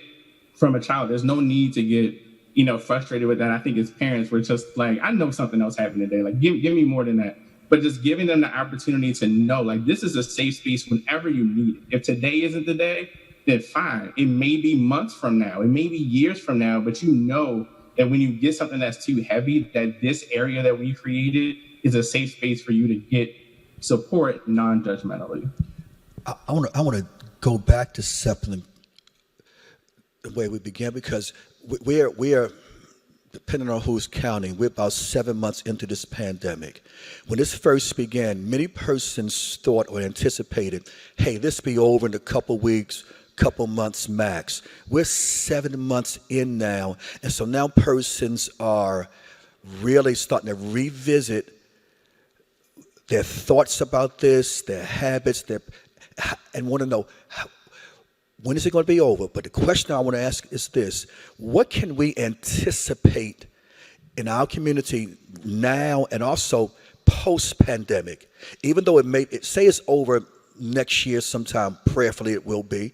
Speaker 4: from a child. There's no need to get frustrated with that. I think as parents, we're just like, I know something else happened today. Like, give me more than that. But just giving them the opportunity to know, like, this is a safe space whenever you need it. If today isn't the day, then fine. It may be months from now. It may be years from now. But you know that when you get something that's too heavy, that this area that we created is a safe space for you to get support non-judgmentally.
Speaker 1: I want to go back to something the way we began, because we're depending on who's counting, we're about 7 months into this pandemic. When this first began, many persons thought or anticipated, hey, this be over in a couple weeks, couple months max. We're 7 months in now, and so now persons are really starting to revisit their thoughts about this, their habits, and want to know when is it going to be over. But the question I want to ask is this: what can we anticipate in our community now and also post-pandemic? Even though it say it's over next year sometime, prayerfully it will be.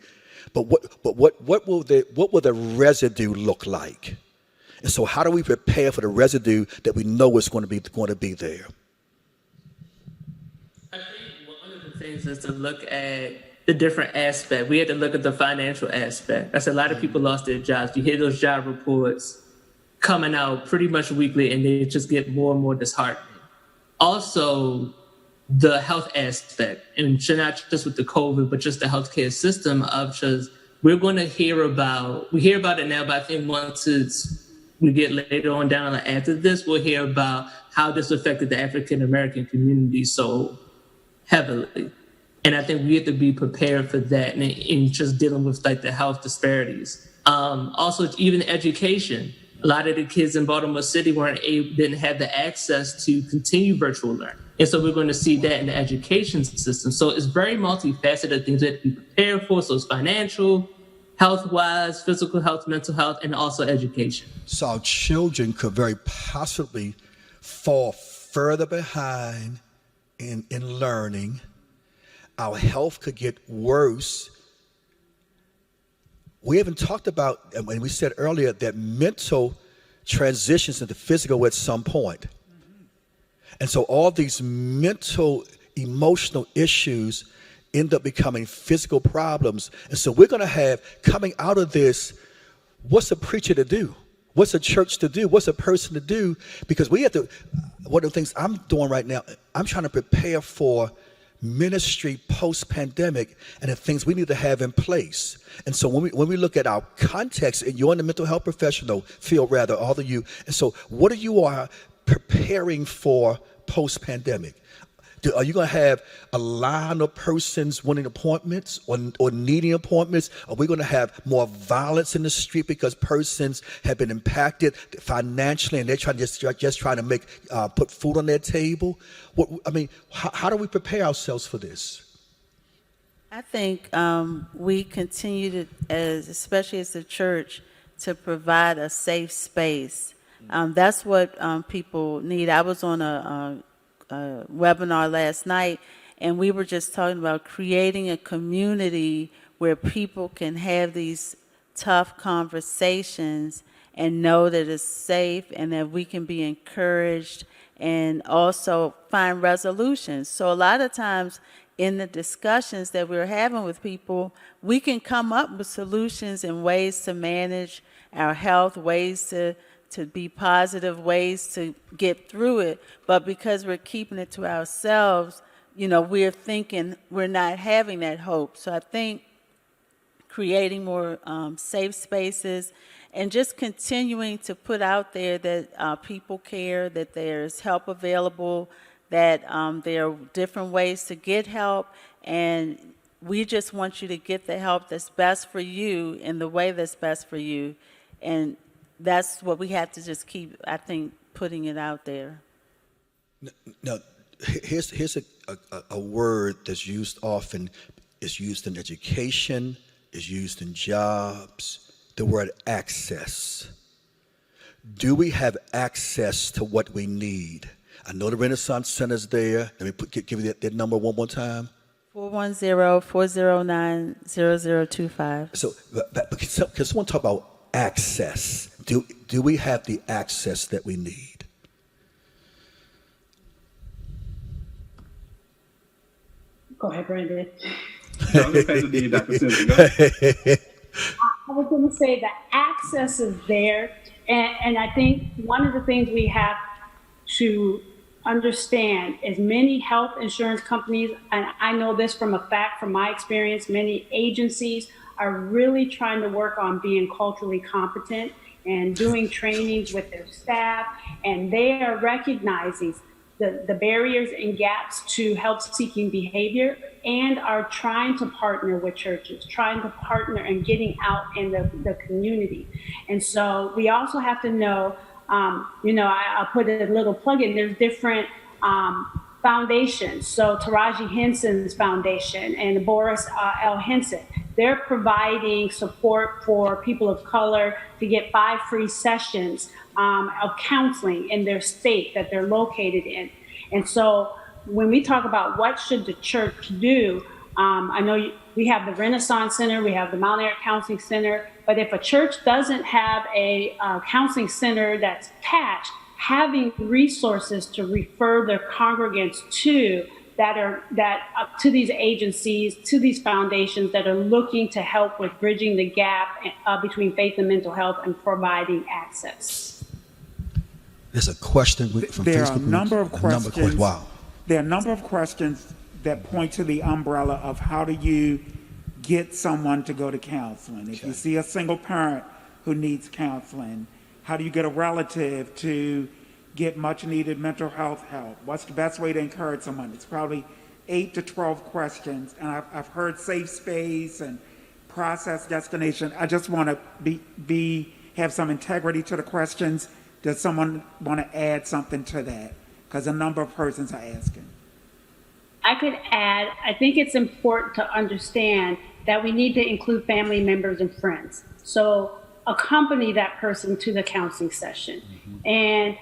Speaker 1: But what will the residue look like? And so how do we prepare for the residue that we know is going to be there?
Speaker 5: I think one of the things is to look at the different aspects. We had to look at the financial aspect. That's a lot of people lost their jobs. You hear those job reports coming out pretty much weekly, and they just get more and more disheartening. Also, the health aspect, and not just with the COVID, but just the healthcare system of just, we hear about it now, but I think once we get later on down after this, we'll hear about how this affected the African American community so heavily. And I think we have to be prepared for that in just dealing with like the health disparities. Also, even education. A lot of the kids in Baltimore City didn't have the access to continue virtual learning. And so we're going to see that in the education system. So it's very multifaceted things that we prepare for. So it's financial, health-wise, physical health, mental health, and also education.
Speaker 1: So our children could very possibly fall further behind in learning. Our health could get worse. We haven't talked about, and we said earlier, that mental transitions into physical at some point. And so all these mental, emotional issues end up becoming physical problems. And so we're going to have, coming out of this, what's a preacher to do? What's a church to do? What's a person to do? Because we have to, one of the things I'm doing right now, I'm trying to prepare for ministry post-pandemic and the things we need to have in place. And so when we look at our context, and you're in the mental health professional field, rather, all of you, and so what are you preparing for post-pandemic? Are you going to have a line of persons wanting appointments or needing appointments? Are we going to have more violence in the street because persons have been impacted financially and they're just trying to put food on their table? How do we prepare ourselves for this?
Speaker 2: I think we continue to, especially as a church, to provide a safe space. That's what people need. I was on a webinar last night, and we were just talking about creating a community where people can have these tough conversations and know that it's safe and that we can be encouraged and also find resolutions. So a lot of times in the discussions that we're having with people, we can come up with solutions and ways to manage our health, ways to be positive, ways to get through it. But because we're keeping it to ourselves, we're thinking we're not having that hope. So I think creating more safe spaces and just continuing to put out there that people care, that there's help available, that there are different ways to get help, and we just want you to get the help that's best for you in the way that's best for you. And that's what we have to just keep, I think, putting it out there.
Speaker 1: Now, here's a word that's used often. It's used in education, it's used in jobs, the word access. Do we have access to what we need? I know the Renaissance Center's there. Let me give you that number one more time.
Speaker 2: 410-409-0025.
Speaker 1: So, because someone talk about access. Do we have the access that we need?
Speaker 3: Go ahead, Brandon.
Speaker 4: No, I'm going to pass it to you, Dr. Tinsley. Go ahead.
Speaker 3: I was going to say that access is there, and I think one of the things we have to understand is many health insurance companies, and I know this from a fact from my experience, many agencies are really trying to work on being culturally competent and doing trainings with their staff, and they are recognizing the barriers and gaps to health-seeking behavior and are trying to partner with churches, trying to partner and getting out in the community. And so we also have to know, I'll put a little plug in, there's different foundations. So Taraji Henson's foundation and Boris L. Henson, they're providing support for people of color to get 5 free sessions of counseling in their state that they're located in. And so when we talk about what should the church do, I know we have the Renaissance Center, we have the Mount Airy Counseling Center, but if a church doesn't have a counseling center that's attached, having resources to refer their congregants to to these agencies, to these foundations that are looking to help with bridging the gap between faith and mental health and providing access.
Speaker 1: There's a question from
Speaker 6: There
Speaker 1: Facebook.
Speaker 6: are a number of questions.
Speaker 1: Wow.
Speaker 6: There are a number of questions that point to the umbrella of how do you get someone to go to counseling. If you see a single parent who needs counseling, how do you get a relative to get much needed mental health help? What's the best way to encourage someone? It's probably 8 to 12 questions. And I've heard safe space and process destination. I just want to have some integrity to the questions. Does someone want to add something to that? Because a number of persons are asking.
Speaker 3: I could add, I think it's important to understand that we need to include family members and friends. So accompany that person to the counseling session. Mm-hmm. And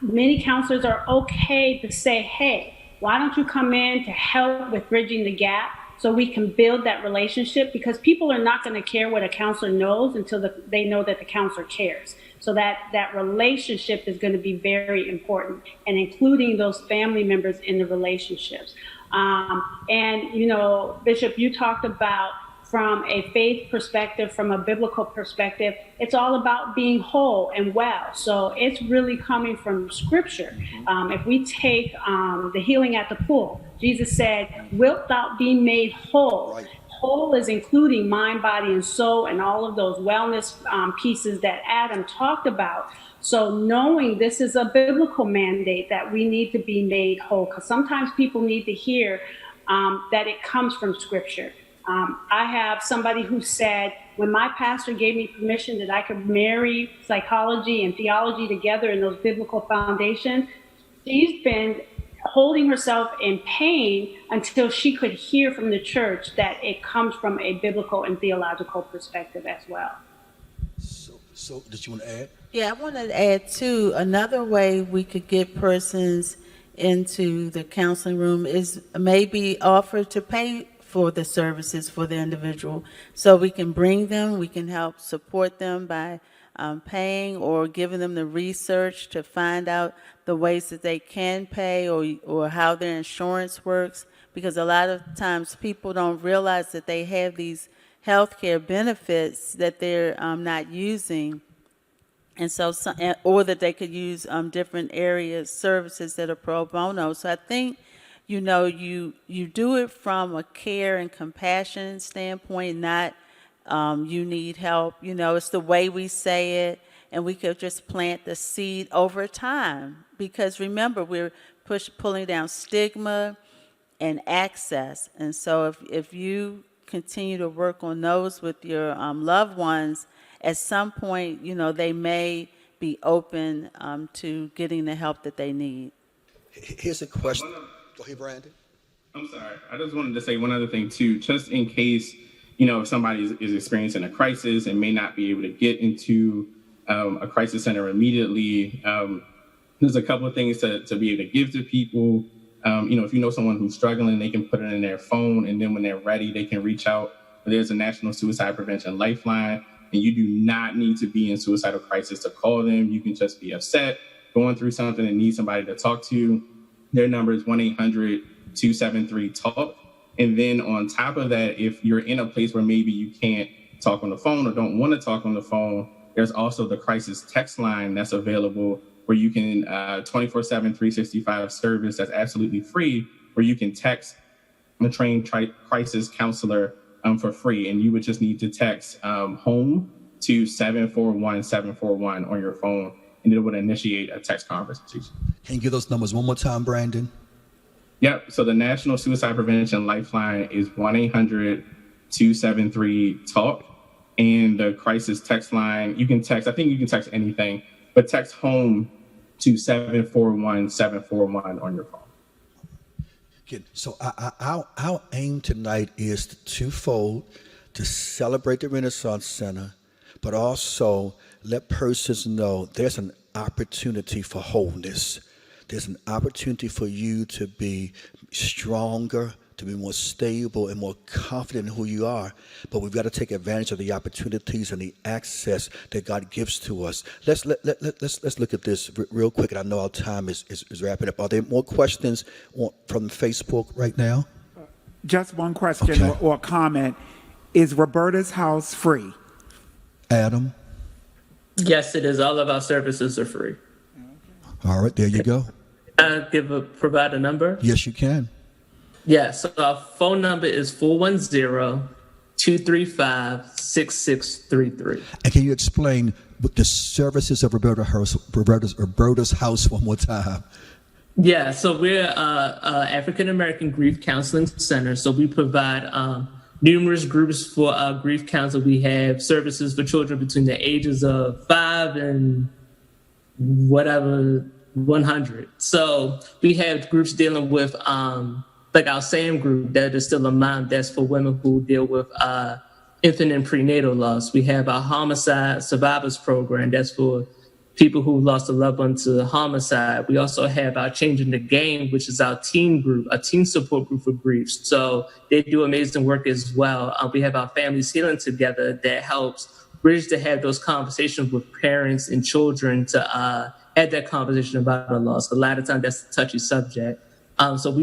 Speaker 3: many counselors are okay to say, hey, why don't you come in to help with bridging the gap so we can build that relationship? Because people are not going to care what a counselor knows until they know that the counselor cares. So that relationship is going to be very important, and including those family members in the relationships. And, you know, Bishop, you talked about from a faith perspective, from a biblical perspective, it's all about being whole and well. So it's really coming from Scripture. If we take the healing at the pool, Jesus said, wilt thou be made whole? Right. Whole is including mind, body, and soul, and all of those wellness pieces that Adam talked about. So knowing this is a biblical mandate that we need to be made whole, because sometimes people need to hear that it comes from Scripture. I have somebody who said, when my pastor gave me permission that I could marry psychology and theology together in those biblical foundations, she's been holding herself in pain until she could hear from the church that it comes from a biblical and theological perspective as well.
Speaker 1: So did you want to add?
Speaker 2: Yeah, I want to add too, another way we could get persons into the counseling room is maybe offer to pay for the services for the individual. So we can bring them, we can help support them by paying or giving them the research to find out the ways that they can pay or how their insurance works, because a lot of times people don't realize that they have these healthcare benefits that they're not using, and so or that they could use different areas, services that are pro bono. So I think, you know, you do it from a care and compassion standpoint, not you need help. You know, it's the way we say it, and we could just plant the seed over time. Because remember, we're pulling down stigma and access. And so if you continue to work on those with your loved ones, at some point, you know, they may be open to getting the help that they need.
Speaker 1: Here's a question. Go ahead, Brandon.
Speaker 4: I'm sorry. I just wanted to say one other thing, too, just in case, you know, if somebody is experiencing a crisis and may not be able to get into a crisis center immediately. There's a couple of things to be able to give to people. You know, if you know someone who's struggling, they can put it in their phone, and then when they're ready, they can reach out. There's a National Suicide Prevention Lifeline, and you do not need to be in suicidal crisis to call them. You can just be upset, going through something, and need somebody to talk to. Their number is 1-800-273-TALK. And then on top of that, if you're in a place where maybe you can't talk on the phone or don't want to talk on the phone, there's also the crisis text line that's available where you can 24/7, 365 service that's absolutely free, where you can text a trained crisis counselor for free. And you would just need to text home to 741-741 on your phone, and it would initiate a text conversation.
Speaker 1: Can you give those numbers one more time, Brandon?
Speaker 4: Yep. So the National Suicide Prevention Lifeline is 1-800-273-TALK. And the crisis text line, you can text, I think you can text anything, but text home to 741-741 on your phone.
Speaker 1: So our aim tonight is twofold: to celebrate the Renaissance Center, but also let persons know there's an opportunity for wholeness. There's an opportunity for you to be stronger, to be more stable and more confident in who you are. But we've got to take advantage of the opportunities and the access that God gives to us. Let's look at this real quick, and I know our time is wrapping up. Are there more questions from Facebook right now?
Speaker 6: Just one question
Speaker 1: Okay.
Speaker 6: or comment. Is Roberta's house free?
Speaker 1: Adam?
Speaker 5: Yes, it is. All of our services are free.
Speaker 1: All right, there you go.
Speaker 5: Provide a number?
Speaker 1: Yes, you can.
Speaker 5: Yeah, so our phone number is 410-235-6633.
Speaker 1: And can you explain what the services of Roberta's house one more time?
Speaker 5: Yeah, so we're African American Grief Counseling Center. So we provide numerous groups for grief counsel. We have services for children between the ages of 5 and 100. So we have groups dealing with like our same group that is still a mom, that's for women who deal with infant and prenatal loss. We have our homicide survivors program, that's for people who lost a loved one to homicide. We also have our Changing the Game, which is our teen group, a teen support group for grief. So they do amazing work as well. We have our Families Healing Together that helps bridge to have those conversations with parents and children to have that conversation about a loss. A lot of times that's a touchy subject. So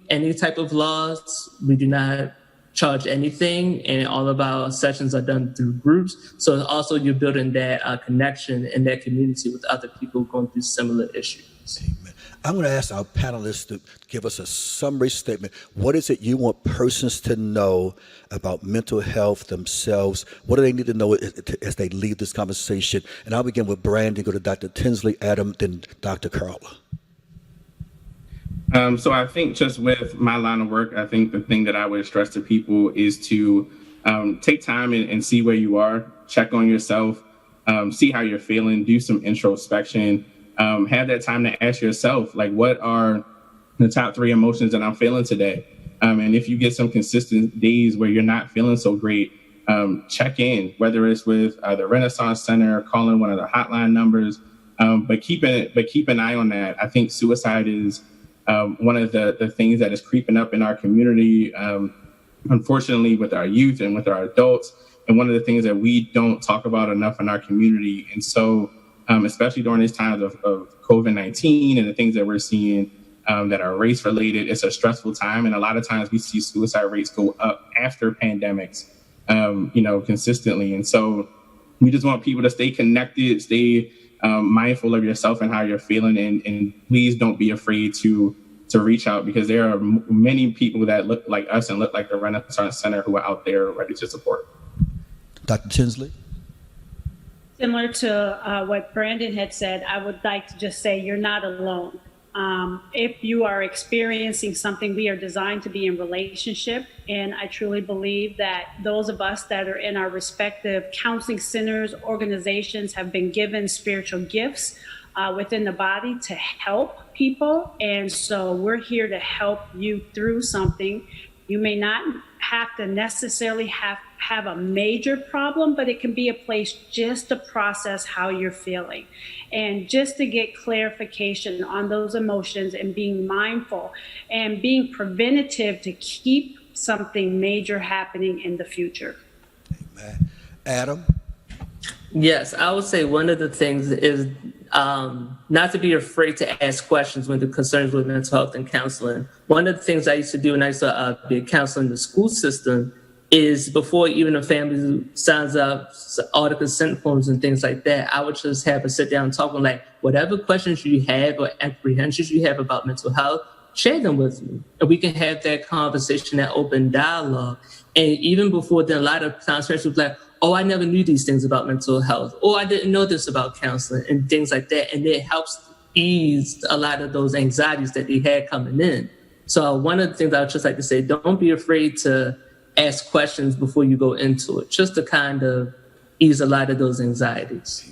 Speaker 5: any type of loss, we do not charge anything, and all of our sessions are done through groups. So also you're building that connection and that community with other people going through similar issues.
Speaker 1: Amen. I'm going to ask our panelists to give us a summary statement. What is it you want persons to know about mental health themselves? What do they need to know as they leave this conversation? And I'll begin with Brandon, go to Dr. Tinsley, Adam, then Dr. Carla.
Speaker 4: So I think just with my line of work, I think the thing that I would stress to people is to take time and see where you are, check on yourself, see how you're feeling, do some introspection, have that time to ask yourself, like, what are the top 3 emotions that I'm feeling today? And if you get some consistent days where you're not feeling so great, check in, whether it's with the Renaissance Center, calling one of the hotline numbers, but keep an eye on that. I think suicide is one of the things that is creeping up in our community, unfortunately, with our youth and with our adults, and one of the things that we don't talk about enough in our community. And so, especially during these times of COVID-19 and the things that we're seeing that are race-related, it's a stressful time. And a lot of times we see suicide rates go up after pandemics, consistently. And so we just want people to stay connected, stay mindful of yourself and how you're feeling, and please don't be afraid to reach out, because there are many people that look like us and look like the Renaissance Center who are out there ready to support.
Speaker 1: Dr. Tinsley?
Speaker 3: Similar to what Brandon had said, I would like to just say you're not alone. If you are experiencing something, we are designed to be in relationship. And I truly believe that those of us that are in our respective counseling centers, organizations, have been given spiritual gifts within the body to help people. And so we're here to help you through something. You may not have to necessarily have a major problem, but it can be a place just to process how you're feeling and just to get clarification on those emotions, and being mindful and being preventative to keep something major happening in the future.
Speaker 1: Amen. Adam?
Speaker 5: Yes, I would say one of the things is not to be afraid to ask questions when it concerns with mental health and counseling. One of the things I used to do when I used to be a counselor in the school system is, before even a family signs up all the consent forms and things like that, I would just have a sit down and talk with, like, whatever questions you have or apprehensions you have about mental health, share them with me. And we can have that conversation, that open dialogue. And even before then, a lot of times parents would be like, oh, I never knew these things about mental health, or I didn't know this about counseling, and things like that. And it helps ease a lot of those anxieties that they had coming in. So one of the things I would just like to say, don't be afraid to ask questions before you go into it, just to kind of ease a lot of those anxieties.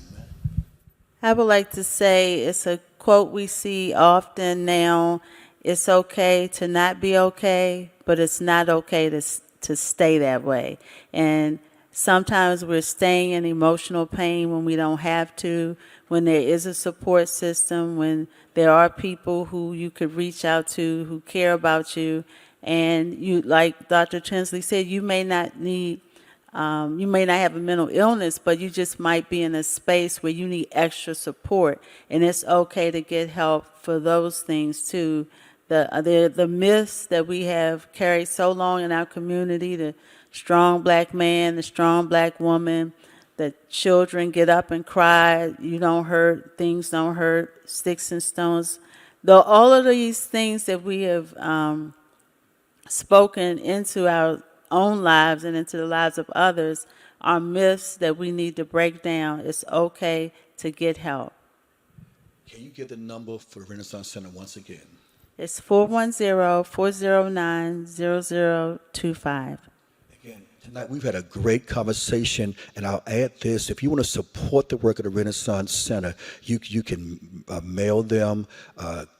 Speaker 2: I would like to say, it's a quote we see often now, it's okay to not be okay, but it's not okay to stay that way. And sometimes we're staying in emotional pain when we don't have to, when there is a support system, when there are people who you could reach out to who care about you. And you, like Dr. Tinsley said, you may not need, you may not have a mental illness, but you just might be in a space where you need extra support. And it's okay to get help for those things too. The myths that we have carried so long in our community, the strong black man, the strong black woman, the children get up and cry, you don't hurt, things don't hurt, sticks and stones. Though all of these things that we have spoken into our own lives and into the lives of others are myths that we need to break down. It's okay to get help.
Speaker 1: Can you give the number for the Renaissance Center once again?
Speaker 2: It's 410-409-0025.
Speaker 1: Again, tonight we've had a great conversation, and I'll add this. If you want to support the work of the Renaissance Center, you can mail them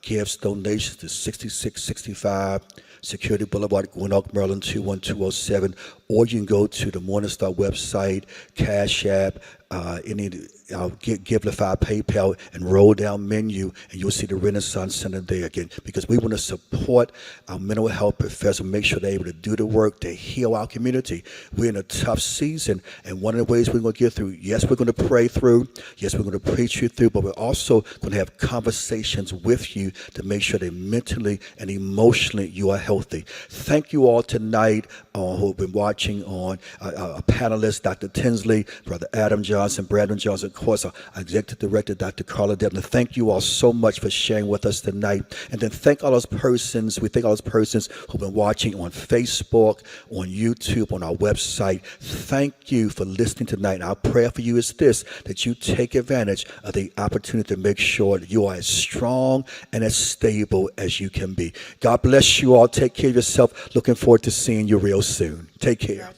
Speaker 1: gifts, donations to 6665 Security Boulevard, Gwinnett, Maryland, 21207, or you can go to the Morningstar website, Cash App, Givelify, PayPal, and roll down menu, and you'll see the Renaissance Center there again, because we want to support our mental health professionals, make sure they're able to do the work to heal our community. We're in a tough season, and one of the ways we're going to get through, yes, we're going to pray through, yes, we're going to preach you through, but we're also going to have conversations with you to make sure that mentally and emotionally you are healthy. Thank you all tonight who have been watching on our panelists, Dr. Tinsley, Brother Adam Johnson, Brandon Johnson, of course, our Executive Director, Dr. Carla Debnam. Thank you all so much for sharing with us tonight. And then thank all those persons, we thank all those persons who've been watching on Facebook, on YouTube, on our website. Thank you for listening tonight. And our prayer for you is this, that you take advantage of the opportunity to make sure that you are as strong and as stable as you can be. God bless you all. Take care of yourself. Looking forward to seeing you real soon. Take care.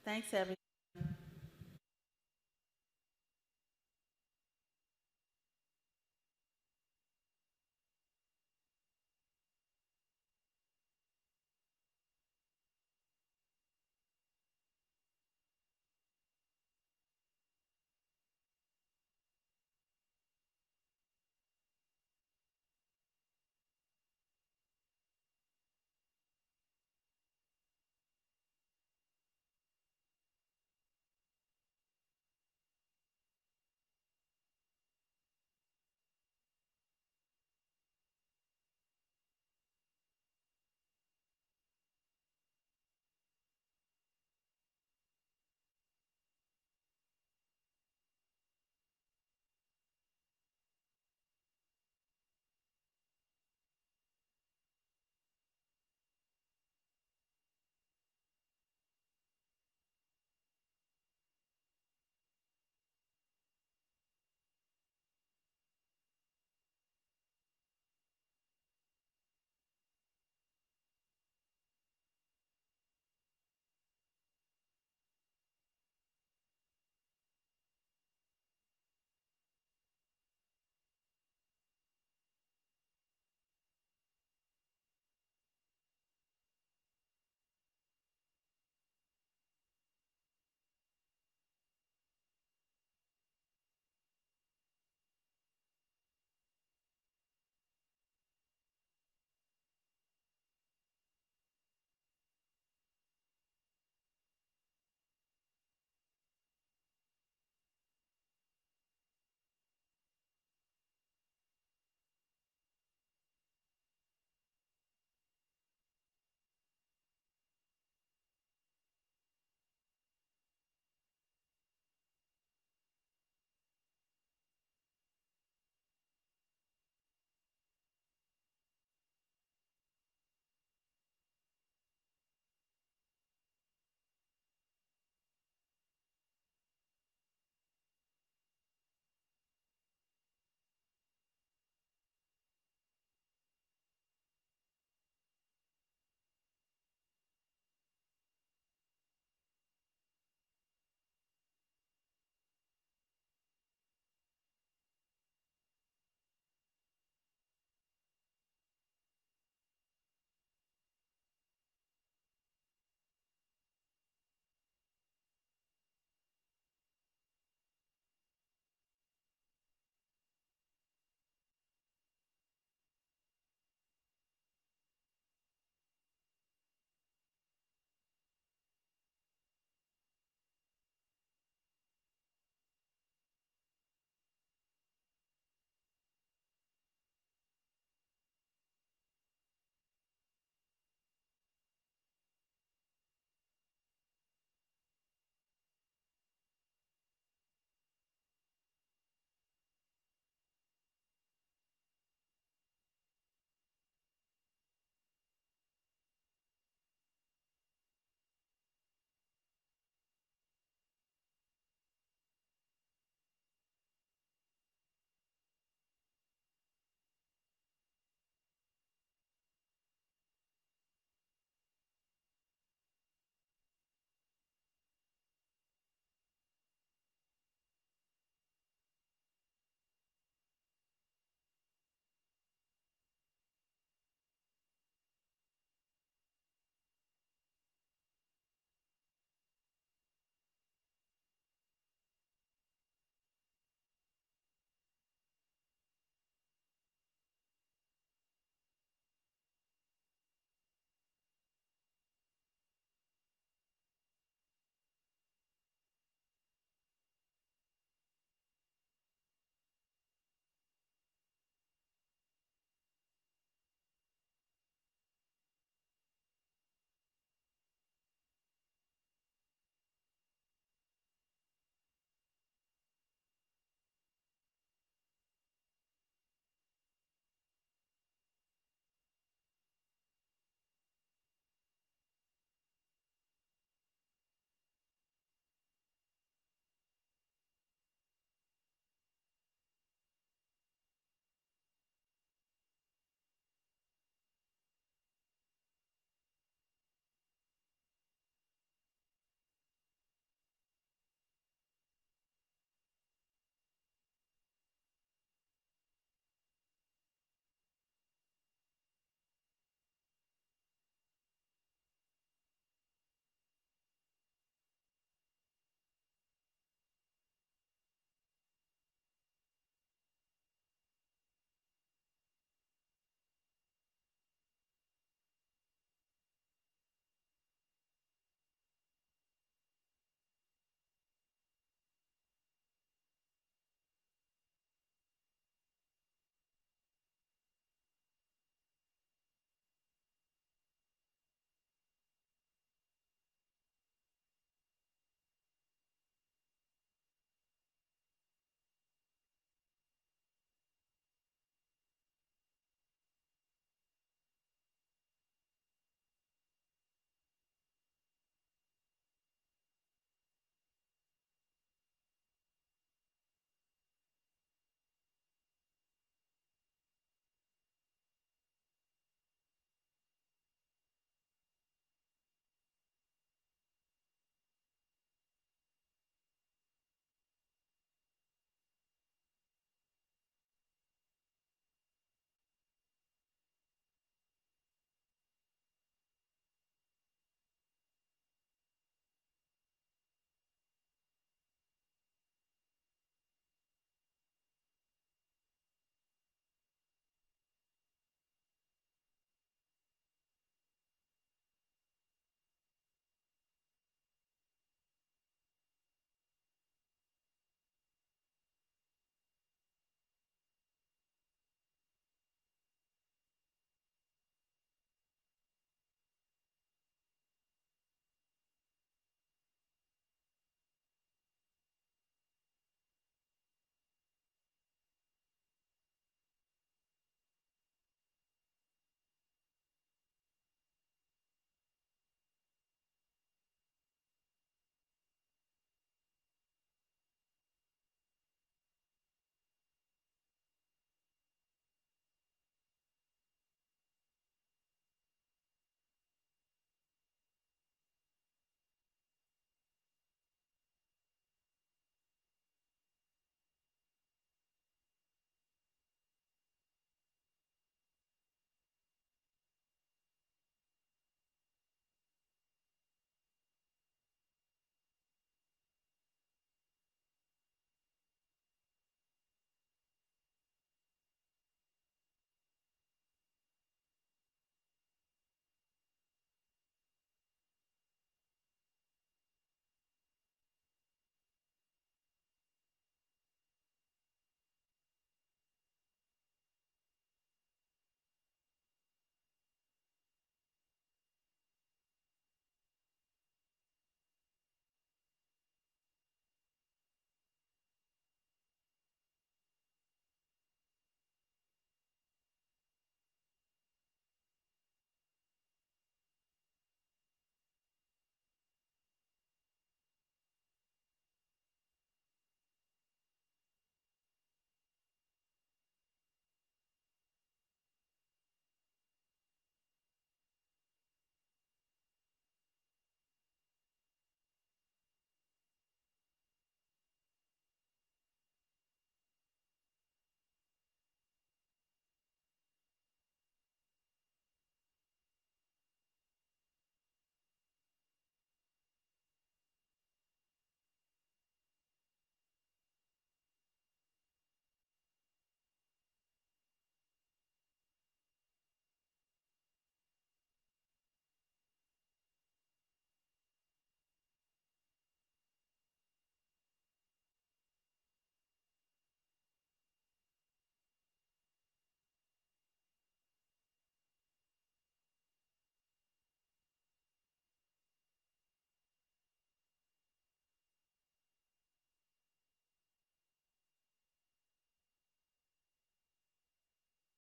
Speaker 2: Thanks, everyone.